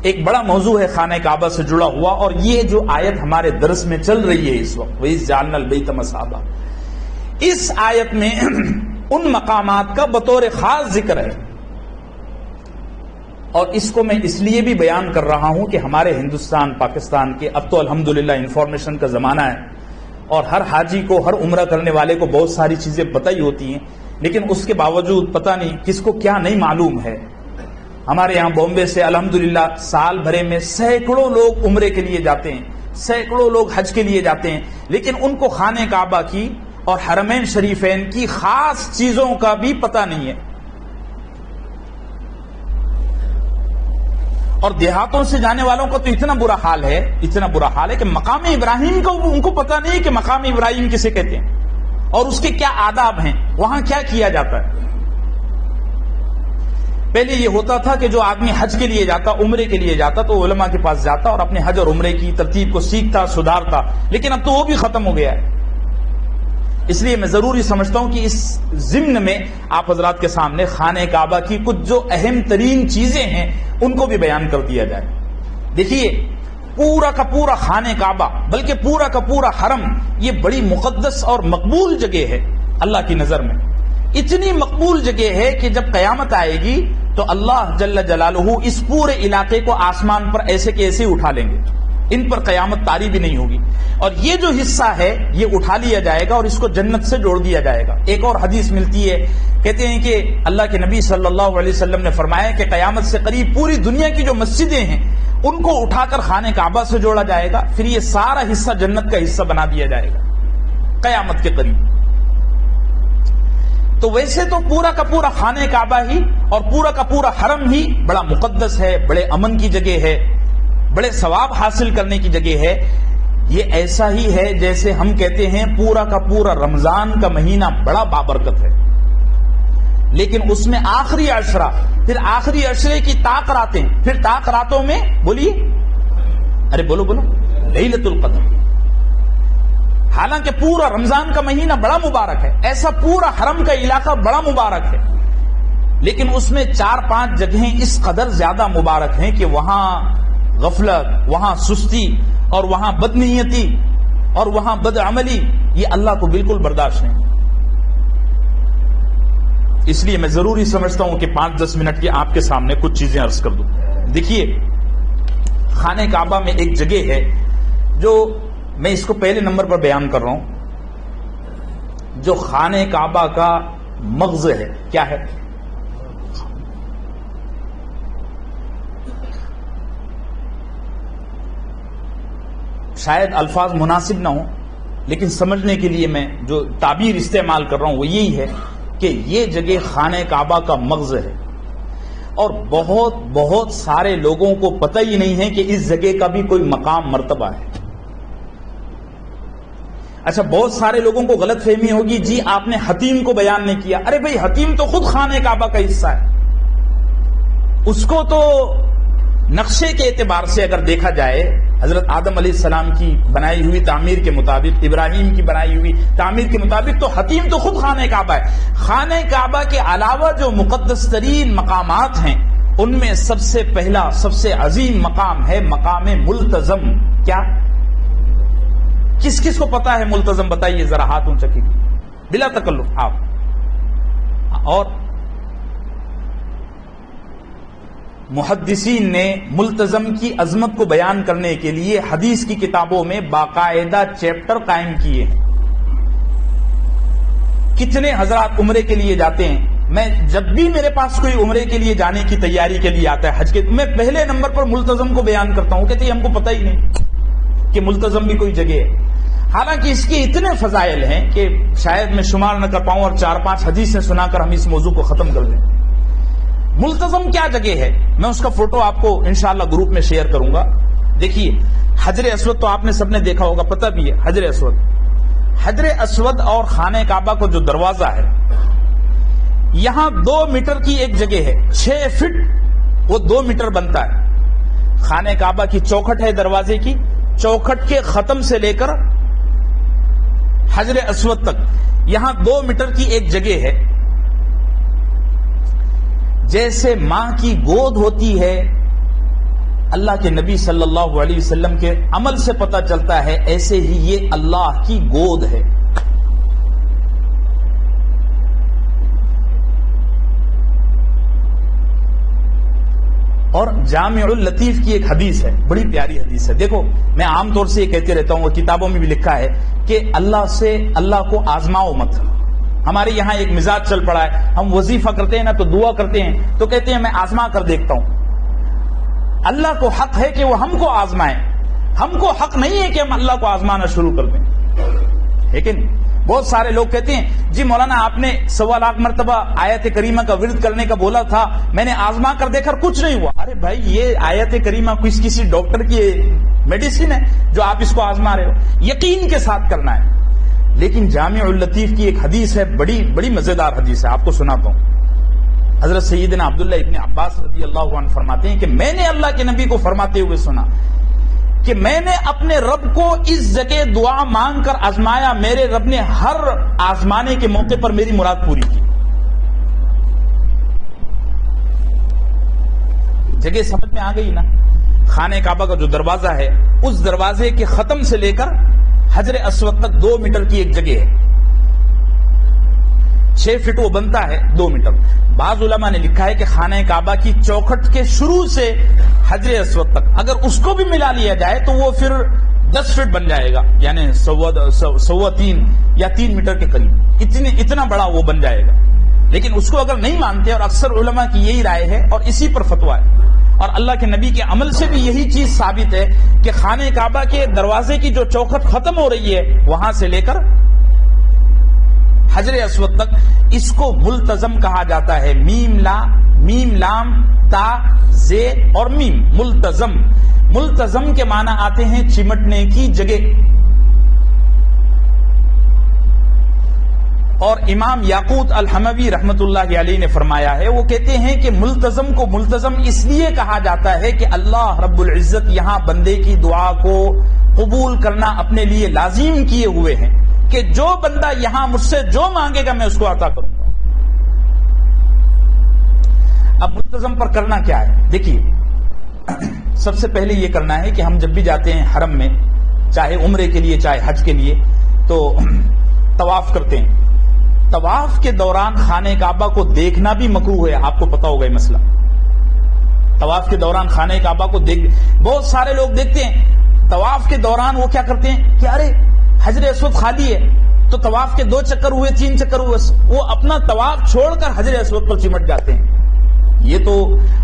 A: ایک بڑا موضوع ہے خانہ کعبہ سے جڑا ہوا، اور یہ جو آیت ہمارے درس میں چل رہی ہے اس وقت، وَإِذْ جَعَلْنَا الْبَيْتَ مَثَابًا، اس آیت میں ان مقامات کا بطور خاص ذکر ہے. اور اس کو میں اس لیے بھی بیان کر رہا ہوں کہ ہمارے ہندوستان پاکستان کے اب تو الحمدللہ انفارمیشن کا زمانہ ہے اور ہر حاجی کو، ہر عمرہ کرنے والے کو بہت ساری چیزیں پتہ ہی ہوتی ہیں، لیکن اس کے باوجود پتہ نہیں کس کو کیا نہیں معلوم ہے. ہمارے یہاں بامبے سے الحمدللہ سال بھرے میں سینکڑوں لوگ عمرے کے لیے جاتے ہیں، سینکڑوں لوگ حج کے لیے جاتے ہیں، لیکن ان کو خانہ کعبہ کی اور حرمین شریفین کی خاص چیزوں کا بھی پتہ نہیں ہے. اور دیہاتوں سے جانے والوں کا تو اتنا برا حال ہے کہ مقام ابراہیم کا ان کو پتہ نہیں کہ مقام ابراہیم کسے کہتے ہیں اور اس کے کیا آداب ہیں، وہاں کیا کیا جاتا ہے. پہلے یہ ہوتا تھا کہ جو آدمی حج کے لیے جاتا، عمرے کے لیے جاتا تو علماء کے پاس جاتا اور اپنے حج اور عمرے کی ترتیب کو سیکھتا، سدھارتا، لیکن اب تو وہ بھی ختم ہو گیا ہے. اس لیے میں ضروری سمجھتا ہوں کہ اس ضمن میں آپ حضرات کے سامنے خانہ کعبہ کی کچھ جو اہم ترین چیزیں ہیں ان کو بھی بیان کر دیا جائے. دیکھیے پورا کا پورا خانہ کعبہ، بلکہ پورا کا پورا حرم، یہ بڑی مقدس اور مقبول جگہ ہے اللہ کی نظر میں. اتنی مقبول جگہ ہے کہ جب قیامت آئے گی تو اللہ جل جلالہ اس پورے علاقے کو آسمان پر ایسے کے ایسے اٹھا لیں گے، ان پر قیامت طاری بھی نہیں ہوگی. اور یہ جو حصہ ہے یہ اٹھا لیا جائے گا اور اس کو جنت سے جوڑ دیا جائے گا. ایک اور حدیث ملتی ہے، کہتے ہیں کہ اللہ کے نبی صلی اللہ علیہ وسلم نے فرمایا کہ قیامت سے قریب پوری دنیا کی جو مسجدیں ہیں ان کو اٹھا کر خانہ کعبہ سے جوڑا جائے گا، پھر یہ سارا حصہ جنت کا حصہ بنا دیا جائے گا قیامت کے قریب. تو ویسے تو پورا کا پورا خانہ کعبہ ہی اور پورا کا پورا حرم ہی بڑا مقدس ہے، بڑے امن کی جگہ ہے، بڑے ثواب حاصل کرنے کی جگہ ہے. یہ ایسا ہی ہے جیسے ہم کہتے ہیں پورا کا پورا رمضان کا مہینہ بڑا بابرکت ہے، لیکن اس میں آخری عشرہ، پھر آخری عشرے کی طاق راتیں، پھر طاق راتوں میں بولیے، ارے بولو لیلۃ القدر. حالانکہ پورا رمضان کا مہینہ بڑا مبارک ہے، ایسا پورا حرم کا علاقہ بڑا مبارک ہے، لیکن اس میں 4-5 جگہیں اس قدر زیادہ مبارک ہیں کہ وہاں غفلت، وہاں سستی اور وہاں بدنیتی اور وہاں بدعملی یہ اللہ کو بالکل برداشت نہیں. اس لیے میں ضروری سمجھتا ہوں کہ 5-10 منٹ کی آپ کے سامنے کچھ چیزیں عرض کر دوں. دیکھیے خانہ کعبہ میں ایک جگہ ہے جو میں اس کو پہلے نمبر پر بیان کر رہا ہوں، جو خانہ کعبہ کا مغز ہے. کیا ہے؟ شاید الفاظ مناسب نہ ہوں، لیکن سمجھنے کے لیے میں جو تعبیر استعمال کر رہا ہوں وہ یہی ہے کہ یہ جگہ خانہ کعبہ کا مغز ہے، اور بہت بہت سارے لوگوں کو پتہ ہی نہیں ہے کہ اس جگہ کا بھی کوئی مقام مرتبہ ہے. اچھا، بہت سارے لوگوں کو غلط فہمی ہوگی، جی آپ نے حتیم کو بیان نہیں کیا. ارے بھائی حتیم تو خود خانہ کعبہ کا حصہ ہے، اس کو تو نقشے کے اعتبار سے اگر دیکھا جائے حضرت آدم علیہ السلام کی بنائی ہوئی تعمیر کے مطابق، ابراہیم کی بنائی ہوئی تعمیر کے مطابق تو حتیم تو خود خانہ کعبہ ہے. خانہ کعبہ کے علاوہ جو مقدس ترین مقامات ہیں ان میں سب سے پہلا، سب سے عظیم مقام ہے مقام ملتزم. کیا؟ کس کس کو پتا ہے ملتزم؟ بتائیے ذرا، ہاتھ اونچا کیجیے بلا تکلف آپ. اور محدثین نے ملتزم کی عظمت کو بیان کرنے کے لیے حدیث کی کتابوں میں باقاعدہ چیپٹر قائم کیے ہیں. کتنے حضرات عمرے کے لیے جاتے ہیں. میں جب بھی میرے پاس کوئی عمرے کے لیے جانے کی تیاری کے لیے آتا ہے حج کے، میں پہلے نمبر پر ملتزم کو بیان کرتا ہوں. کہتے ہیں ہم کو پتہ ہی نہیں کہ ملتزم بھی کوئی جگہ ہے. حالانکہ اس کے اتنے فضائل ہیں کہ شاید میں شمار نہ کر پاؤں، اور 4-5 حدیثیں سنا کر ہم اس موضوع کو ختم کر دیں. ملتزم کیا جگہ ہے؟ میں اس کا فوٹو آپ کو انشاءاللہ گروپ میں شیئر کروں گا. دیکھیے حجر اسود تو آپ نے سب نے دیکھا ہوگا، پتہ بھی ہے. حجر اسود اور خانہ کعبہ کو جو دروازہ ہے، یہاں 2 میٹر کی ایک جگہ ہے. 6 فٹ وہ 2 میٹر بنتا ہے. خانہ کعبہ کی چوکھٹ ہے دروازے کی، چوکھٹ کے ختم سے لے کر حجر اسود تک یہاں 2 میٹر کی ایک جگہ ہے. جیسے ماں کی گود ہوتی ہے، اللہ کے نبی صلی اللہ علیہ وسلم کے عمل سے پتہ چلتا ہے، ایسے ہی یہ اللہ کی گود ہے. اور جامع اللطیف کی ایک حدیث ہے، بڑی پیاری حدیث ہے. دیکھو میں عام طور سے یہ کہتے رہتا ہوں، اور کتابوں میں بھی لکھا ہے کہ اللہ کو آزماؤ مت. ہمارے یہاں ایک مزاج چل پڑا ہے، ہم وظیفہ کرتے ہیں نا تو دعا کرتے ہیں تو کہتے ہیں میں آزما کر دیکھتا ہوں. اللہ کو حق ہے کہ وہ ہم کو آزمائے، ہم کو حق نہیں ہے کہ ہم اللہ کو آزمانا شروع کر دیں. لیکن بہت سارے لوگ کہتے ہیں جی مولانا آپ نے 1.25 لاکھ مرتبہ آیت کریمہ کا ورد کرنے کا بولا تھا، میں نے آزما کر دیکھا کچھ نہیں ہوا. ارے بھائی یہ آیت کریمہ کسی ڈاکٹر کی میڈیسن ہے جو آپ اس کو آزما رہے ہو؟ یقین کے ساتھ کرنا ہے. لیکن جامع اللطیف کی ایک حدیث ہے، بڑی مزیدار حدیث ہے، آپ کو سناتا ہوں. حضرت سیدنا عبداللہ ابن عباس رضی اللہ عنہ فرماتے ہیں کہ میں نے اللہ کے نبی کو فرماتے ہوئے سنا کہ میں نے اپنے رب کو اس جگہ دعا مانگ کر آزمایا، میرے رب نے ہر آزمانے کے موقع پر میری مراد پوری کی. جگہ سمجھ میں آ گئی نا؟ خانہ کعبہ کا جو دروازہ ہے، اس دروازے کے ختم سے لے کر حجر اسود تک 2 میٹر کی ایک جگہ ہے. 6 فٹ وہ بنتا ہے 2 میٹر. بعض علماء نے لکھا ہے کہ خانہ کعبہ کی چوکھٹ کے شروع سے حجر اسود تک اگر اس کو بھی ملا لیا جائے تو وہ پھر 10 فٹ بن جائے گا، یعنی 3.25 یا 3 میٹر کے قریب، اتنا بڑا وہ بن جائے گا. لیکن اس کو اگر نہیں مانتے، اور اکثر علماء کی یہی رائے ہے اور اسی پر فتویٰ ہے، اور اللہ کے نبی کے عمل سے بھی یہی چیز ثابت ہے کہ خانہ کعبہ کے دروازے کی جو چوکھٹ ختم ہو رہی ہے وہاں سے لے کر حجر اسود تک، اس کو ملتزم کہا جاتا ہے. میم لام تا زے اور میم. ملتزم کے معنی آتے ہیں چمٹنے کی جگہ. اور امام یاقوت الحموی رحمت اللہ علیہ نے فرمایا ہے، وہ کہتے ہیں کہ ملتزم کو ملتزم اس لیے کہا جاتا ہے کہ اللہ رب العزت یہاں بندے کی دعا کو قبول کرنا اپنے لیے لازم کیے ہوئے ہیں کہ جو بندہ یہاں مجھ سے جو مانگے گا میں اس کو عطا کروں گا. اب ملتزم پر کرنا کیا ہے؟ دیکھیے سب سے پہلے یہ کرنا ہے کہ ہم جب بھی جاتے ہیں حرم میں، چاہے عمرے کے لیے چاہے حج کے لیے، تو طواف کرتے ہیں. طواف کے دوران خانہ کعبہ کو دیکھنا بھی مکروہ ہے، آپ کو پتا ہوگا یہ مسئلہ. طواف کے دوران خانہ کعبہ کو بہت سارے لوگ دیکھتے ہیں طواف کے دوران وہ کیا کرتے ہیں کہ ارے حجر اسود خالی ہے، تو طواف کے 2 چکر ہوئے 3 چکر ہوئے، وہ اپنا طواف چھوڑ کر حجر اسود پر چمٹ جاتے ہیں. یہ تو،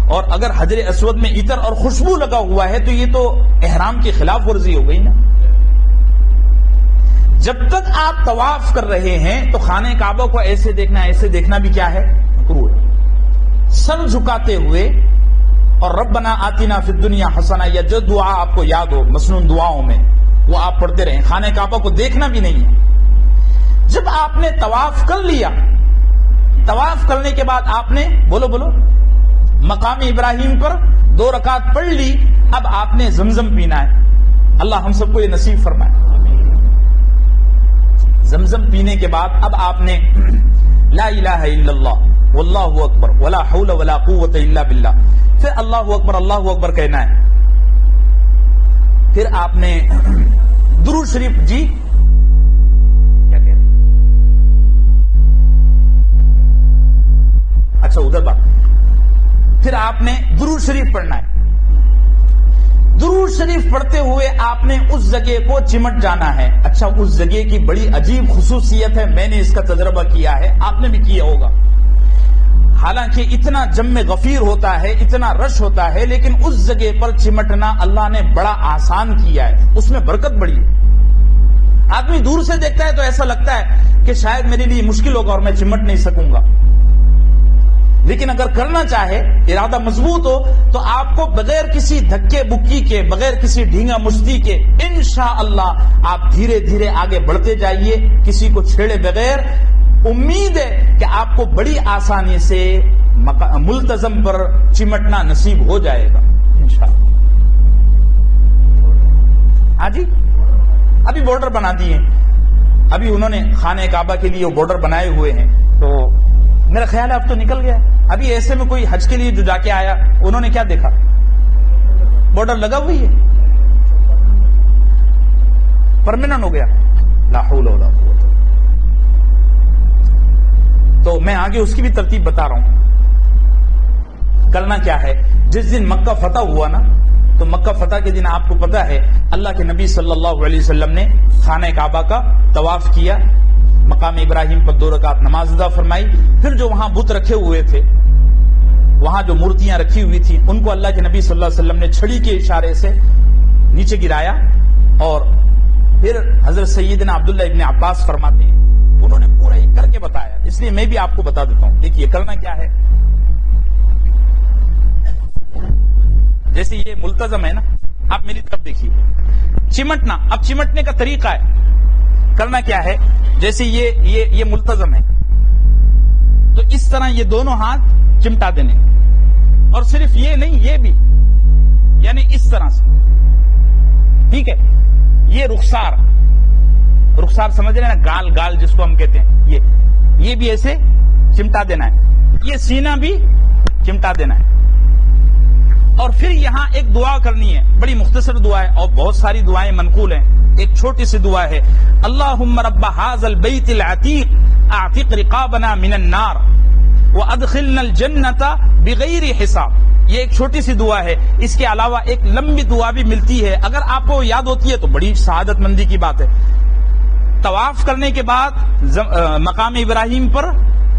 A: اور اگر حجر اسود میں عطر اور خوشبو لگا ہوا ہے تو یہ تو احرام کی خلاف ورزی ہو گئی نا. جب تک آپ طواف کر رہے ہیں تو خانہ کعبہ کو ایسے دیکھنا بھی کیا ہے؟ مکروہ ہے. سر جھکاتے ہوئے اور ربنا آتنا فی الدنیا حسنہ یا جو دعا آپ کو یاد ہو مسنون دعاؤں میں وہ آپ پڑھتے رہیں. خانہ کعبہ کو دیکھنا بھی نہیں ہے. جب آپ نے طواف کر لیا، طواف کرنے کے بعد آپ نے بولو مقام ابراہیم پر 2 رکعت پڑھ لی. اب آپ نے زمزم پینا ہے. اللہ ہم سب کو یہ نصیب فرمائے. زمزم پینے کے بعد اب آپ نے لا الہ الا اللہ واللہ اکبر ولا حول ولا قوت الا باللہ، پھر اللہ اکبر کہنا ہے. پھر آپ نے درود شریف جی کیا کہہ رہے؟ اچھا ادھر بات. پھر آپ نے درود شریف پڑھنا ہے. درود شریف پڑھتے ہوئے آپ نے اس جگہ کو چمٹ جانا ہے. اچھا اس جگہ کی بڑی عجیب خصوصیت ہے, میں نے اس کا تجربہ کیا ہے, آپ نے بھی کیا ہوگا. حالانکہ اتنا جم غفیر ہوتا ہے, اتنا رش ہوتا ہے, لیکن اس جگہ پر چمٹنا اللہ نے بڑا آسان کیا ہے, اس میں برکت بڑی ہے. آدمی دور سے دیکھتا ہے تو ایسا لگتا ہے کہ شاید میرے لیے مشکل ہوگا اور میں چمٹ نہیں سکوں گا, لیکن اگر کرنا چاہے, ارادہ مضبوط ہو, تو آپ کو بغیر کسی دھکے بکی کے, بغیر کسی ڈھینگا مشتی کے انشاءاللہ آپ دھیرے دھیرے آگے بڑھتے جائیے, کسی کو چھیڑے بغیر. امید ہے کہ آپ کو بڑی آسانی سے ملتزم پر چمٹنا نصیب ہو جائے گا انشاءاللہ. ہاں جی, ابھی بارڈر بنا دیے, ابھی انہوں نے خانہ کعبہ کے لیے وہ بارڈر بنائے ہوئے ہیں, تو میرا خیال ہے اب تو نکل گیا. ابھی ایسے میں کوئی حج کے لیے جو جا کے آیا, انہوں نے کیا دیکھا؟ بارڈر لگا ہوئی ہے, پرماننٹ ہو گیا. لا حول ولا قوت. تو میں آگے اس کی بھی ترتیب بتا رہا ہوں. کرنا کیا ہے, جس دن مکہ فتح ہوا نا, تو مکہ فتح کے دن آپ کو پتا ہے اللہ کے نبی صلی اللہ علیہ وسلم نے خانہ کعبہ کا طواف کیا, مقام ابراہیم پر 2 رکعت نماز ادا فرمائی. پھر جو وہاں بت رکھے ہوئے تھے, وہاں جو مورتیاں رکھی ہوئی تھیں, ان کو اللہ کے نبی صلی اللہ علیہ وسلم نے چھڑی کے اشارے سے نیچے گرایا. اور پھر حضرت سیدنا عبداللہ ابن عباس فرماتے ہیں, انہوں نے پورا یہ کر کے بتایا, اس لیے میں بھی آپ کو بتا دیتا ہوں. دیکھیے کرنا کیا ہے, جیسے یہ ملتزم ہے نا, آپ میری طرف دیکھیے, چمٹنا. اب چمٹنے کا طریقہ ہے, کرنا کیا ہے, جیسے یہ ملتزم ہے, تو اس طرح یہ دونوں ہاتھ چمٹا دینے, اور صرف یہ نہیں, یہ بھی, یعنی اس طرح سے, ٹھیک ہے. یہ رخسار سمجھ رہے ہیں نا, گال جس کو ہم کہتے ہیں, یہ بھی ایسے چمٹا دینا ہے. یہ سینہ بھی چمٹا دینا ہے. اور پھر یہاں ایک دعا کرنی ہے, بڑی مختصر دعا ہے, اور بہت ساری دعائیں منقول ہیں. ایک چھوٹی سی دعا ہے, اللہم رب ھذا البیت العتیق اعتق رقابنا من النار وادخلنا الجنۃ بغیر حساب. یہ ایک چھوٹی سی دعا ہے. اس کے علاوہ ایک لمبی دعا بھی ملتی ہے, اگر آپ کو یاد ہوتی ہے تو بڑی سعادت مندی کی بات ہے. طواف کرنے کے بعد مقام ابراہیم پر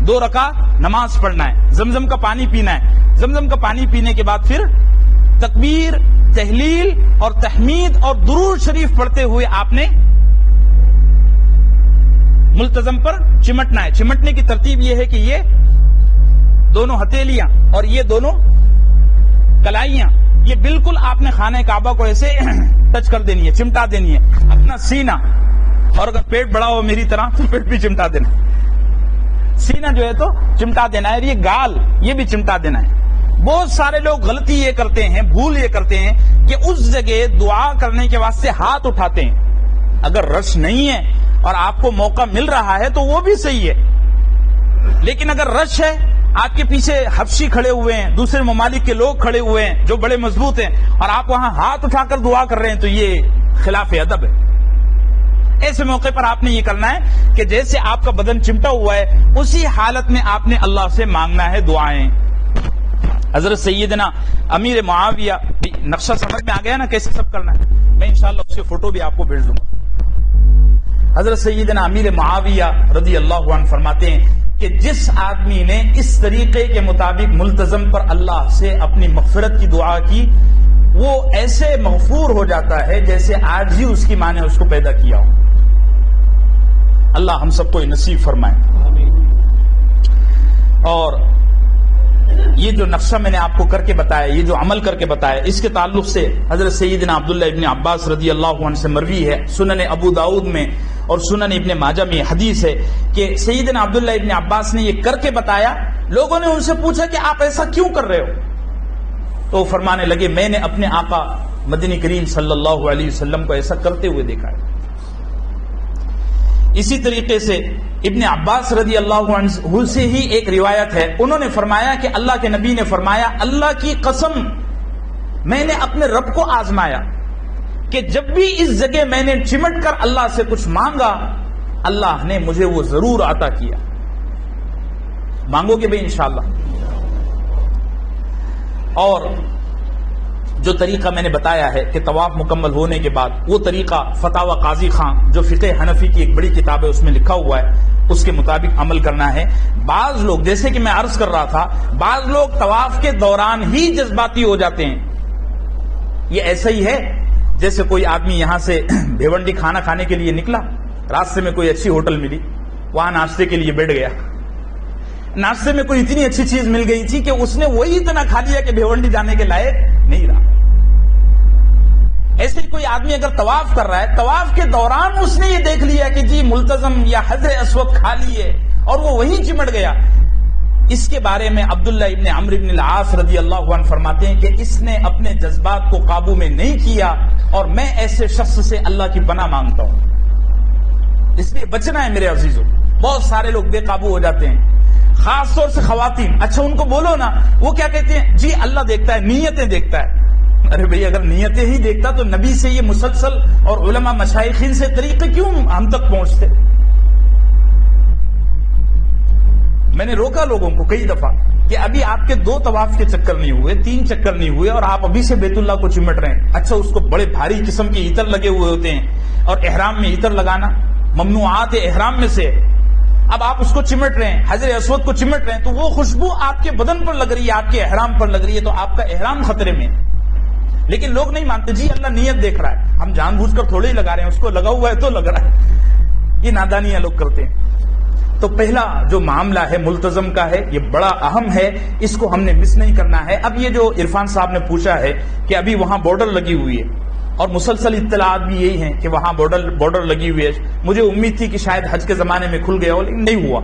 A: 2 رکعت نماز پڑھنا ہے, زمزم کا پانی پینا ہے. زمزم کا پانی پینے کے بعد پھر تکبیر, تحلیل اور تحمید اور درود شریف پڑھتے ہوئے آپ نے ملتزم پر چمٹنا ہے. چمٹنے کی ترتیب یہ ہے کہ یہ دونوں ہتھیلیاں اور یہ دونوں کلائیاں, یہ بالکل آپ نے خانہ کعبہ کو ایسے ٹچ کر دینی ہے, چمٹا دینی ہے. اپنا سینہ, اور اگر پیٹ بڑا ہو میری طرح تو پیٹ بھی چمٹا دینا. سینہ جو ہے تو چمٹا دینا ہے, اور یہ گال یہ بھی چمٹا دینا ہے. بہت سارے لوگ غلطی یہ کرتے ہیں, بھول یہ کرتے ہیں کہ اس جگہ دعا کرنے کے واسطے ہاتھ اٹھاتے ہیں. اگر رش نہیں ہے اور آپ کو موقع مل رہا ہے تو وہ بھی صحیح ہے, لیکن اگر رش ہے, آپ کے پیچھے حبشی کھڑے ہوئے ہیں, دوسرے ممالک کے لوگ کھڑے ہوئے ہیں جو بڑے مضبوط ہیں, اور آپ وہاں ہاتھ اٹھا کر دعا کر رہے ہیں, تو یہ خلاف ادب ہے. ایسے موقع پر آپ نے یہ کرنا ہے کہ جیسے آپ کا بدن چمٹا ہوا ہے, اسی حالت میں آپ نے اللہ سے مانگنا ہے دعائیں. حضرت سیدنا امیر معاویہ, نقشہ سمجھ میں آ گیا نا کیسے سب کرنا ہے, میں انشاءاللہ اس کی فوٹو بھی آپ کو بھیج دوں گا. حضرت سیدنا امیر معاویہ رضی اللہ عنہ فرماتے ہیں کہ جس آدمی نے اس طریقے کے مطابق ملتزم پر اللہ سے اپنی مغفرت کی دعا کی, وہ ایسے مغفور ہو جاتا ہے جیسے آج ہی اس کی ماں نے اس کو پیدا کیا ہو. اللہ ہم سب کو نصیب فرمائے. اور یہ جو نقشہ میں نے آپ کو کر کے بتایا, یہ جو عمل کر کے بتایا, اس کے تعلق سے حضرت سیدنا عبداللہ ابن عباس رضی اللہ عنہ سے مروی ہے, سنن ابو داؤد میں اور سنن ابن ماجہ میں حدیث ہے کہ سیدنا عبداللہ ابن عباس نے یہ کر کے بتایا. لوگوں نے ان سے پوچھا کہ آپ ایسا کیوں کر رہے ہو, تو فرمانے لگے میں نے اپنے آقا مدنی کریم صلی اللہ علیہ وسلم کو ایسا کرتے ہوئے دیکھا ہے. اسی طریقے سے ابن عباس رضی اللہ عنہ سے ہی ایک روایت ہے, انہوں نے فرمایا کہ اللہ کے نبی نے فرمایا, اللہ کی قسم میں نے اپنے رب کو آزمایا, کہ جب بھی اس جگہ میں نے چمٹ کر اللہ سے کچھ مانگا اللہ نے مجھے وہ ضرور عطا کیا. مانگو گے بھائی انشاءاللہ. اور جو طریقہ میں نے بتایا ہے کہ طواف مکمل ہونے کے بعد وہ طریقہ فتاوی قاضی خان جو فقہ حنفی کی ایک بڑی کتاب ہے اس میں لکھا ہوا ہے اس کے مطابق عمل کرنا ہے. بعض لوگ جیسے کہ میں عرض کر رہا تھا بعض لوگ طواف کے دوران ہی جذباتی ہو جاتے ہیں. یہ ایسا ہی ہے جیسے کوئی آدمی یہاں سے بھیونڈی کھانا کھانے کے لیے نکلا, راستے میں کوئی اچھی ہوٹل ملی, وہاں ناشتے کے لیے بیٹھ گیا. ناشتے میں کوئی اتنی اچھی چیز مل گئی تھی کہ اس نے وہی اتنا کھا لیا کہ بھیونڈی جانے کے لائق نہیں رہا. ایسے کوئی آدمی اگر طواف کر رہا ہے طواف کے دوران اس نے یہ دیکھ لیا کہ جی ملتزم یا حجر اسود کھا لیے اور وہ وہیں چمٹ گیا, اس کے بارے میں عبداللہ ابن عمرو بن العاص رضی اللہ عنہ فرماتے ہیں کہ اس نے اپنے جذبات کو قابو میں نہیں کیا اور میں ایسے شخص سے اللہ کی پناہ مانگتا ہوں. اس لیے بچنا ہے میرے عزیزوں. بہت سارے لوگ بے قابو ہو جاتے ہیں, خاص طور سے خواتین. اچھا ان کو بولو نا, وہ کیا کہتے ہیں جی اللہ دیکھتا ہے, نیتیں دیکھتا ہے. ارے بھئی اگر نیتیں ہی دیکھتا تو نبی سے یہ مسلسل اور علماء مشائخین سے طریقے کیوں ہم تک پہنچتے. میں نے روکا لوگوں کو کئی دفعہ کہ ابھی آپ کے 2 طواف کے چکر نہیں ہوئے, 3 چکر نہیں ہوئے اور آپ ابھی سے بیت اللہ کو چمٹ رہے ہیں. اچھا اس کو بڑے بھاری قسم کے عطر لگے ہوئے ہوتے ہیں اور احرام میں عطر لگانا ممنوعات احرام میں سے. اب آپ اس کو چمٹ رہے ہیں, حجر اسود کو چمٹ رہے ہیں, تو وہ خوشبو آپ کے بدن پر لگ رہی ہے, آپ کے احرام پر لگ رہی ہے, تو آپ کا احرام خطرے میں. لیکن لوگ نہیں مانتے جی اللہ نیت دیکھ رہا ہے, ہم جان بوجھ کر تھوڑے ہی لگا رہے ہیں, اس کو لگا ہوا ہے تو لگ رہا ہے. یہ نادانیاں لوگ کرتے ہیں. تو پہلا جو معاملہ ہے ملتزم کا ہے, یہ بڑا اہم ہے, اس کو ہم نے مس نہیں کرنا ہے. اب یہ جو عرفان صاحب نے پوچھا ہے کہ ابھی وہاں بارڈر لگی ہوئی ہے اور مسلسل اطلاعات بھی یہی ہیں کہ وہاں بارڈر لگی ہوئی ہے. مجھے امید تھی کہ شاید حج کے زمانے میں کھل گیا ہو لیکن نہیں ہوا,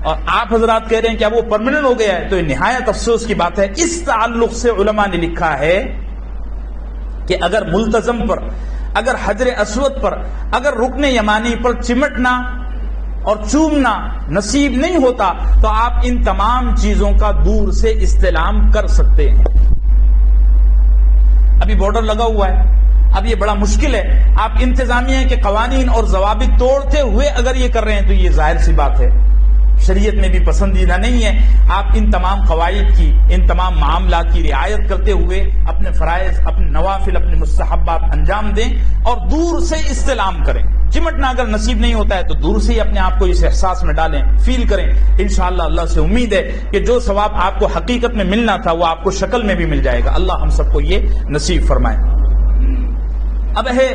A: اور آپ حضرات کہہ رہے ہیں کہ اب وہ پرماننٹ ہو گیا ہے, تو یہ نہایت افسوس کی بات ہے. اس تعلق سے علماء نے لکھا ہے کہ اگر ملتزم پر, اگر حجر اسود پر, اگر رکن یمانی پر چمٹنا اور چومنا نصیب نہیں ہوتا تو آپ ان تمام چیزوں کا دور سے استعلام کر سکتے ہیں. ابھی بارڈر لگا ہوا ہے, اب یہ بڑا مشکل ہے. آپ انتظامیہ کے قوانین اور ضوابط توڑتے ہوئے اگر یہ کر رہے ہیں تو یہ ظاہر سی بات ہے شریعت میں بھی پسندیدہ نہیں ہے. آپ ان تمام قواعد کی, ان تمام معاملات کی رعایت کرتے ہوئے اپنے فرائض, اپنے نوافل, اپنے مستحبات انجام دیں اور دور سے استعلام کریں. چمٹنا اگر نصیب نہیں ہوتا ہے تو دور سے ہی اپنے آپ کو اس احساس میں ڈالیں, فیل کریں. انشاءاللہ اللہ سے امید ہے کہ جو ثواب آپ کو حقیقت میں ملنا تھا وہ آپ کو شکل میں بھی مل جائے گا. اللہ ہم سب کو یہ نصیب فرمائے. اب ہے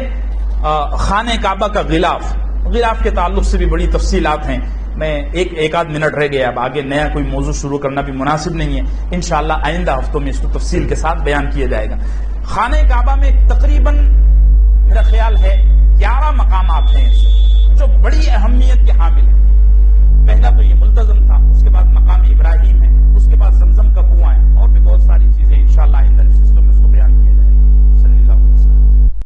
A: خانہ کعبہ کا غلاف. غلاف کے تعلق سے بھی بڑی تفصیلات ہیں. میں ایک آدھ منٹ رہ گیا, اب آگے نیا کوئی موضوع شروع کرنا بھی مناسب نہیں ہے. انشاءاللہ آئندہ ہفتوں میں اس کو تفصیل کے ساتھ بیان کیا جائے گا. خانہ کعبہ میں تقریباً میرا خیال ہے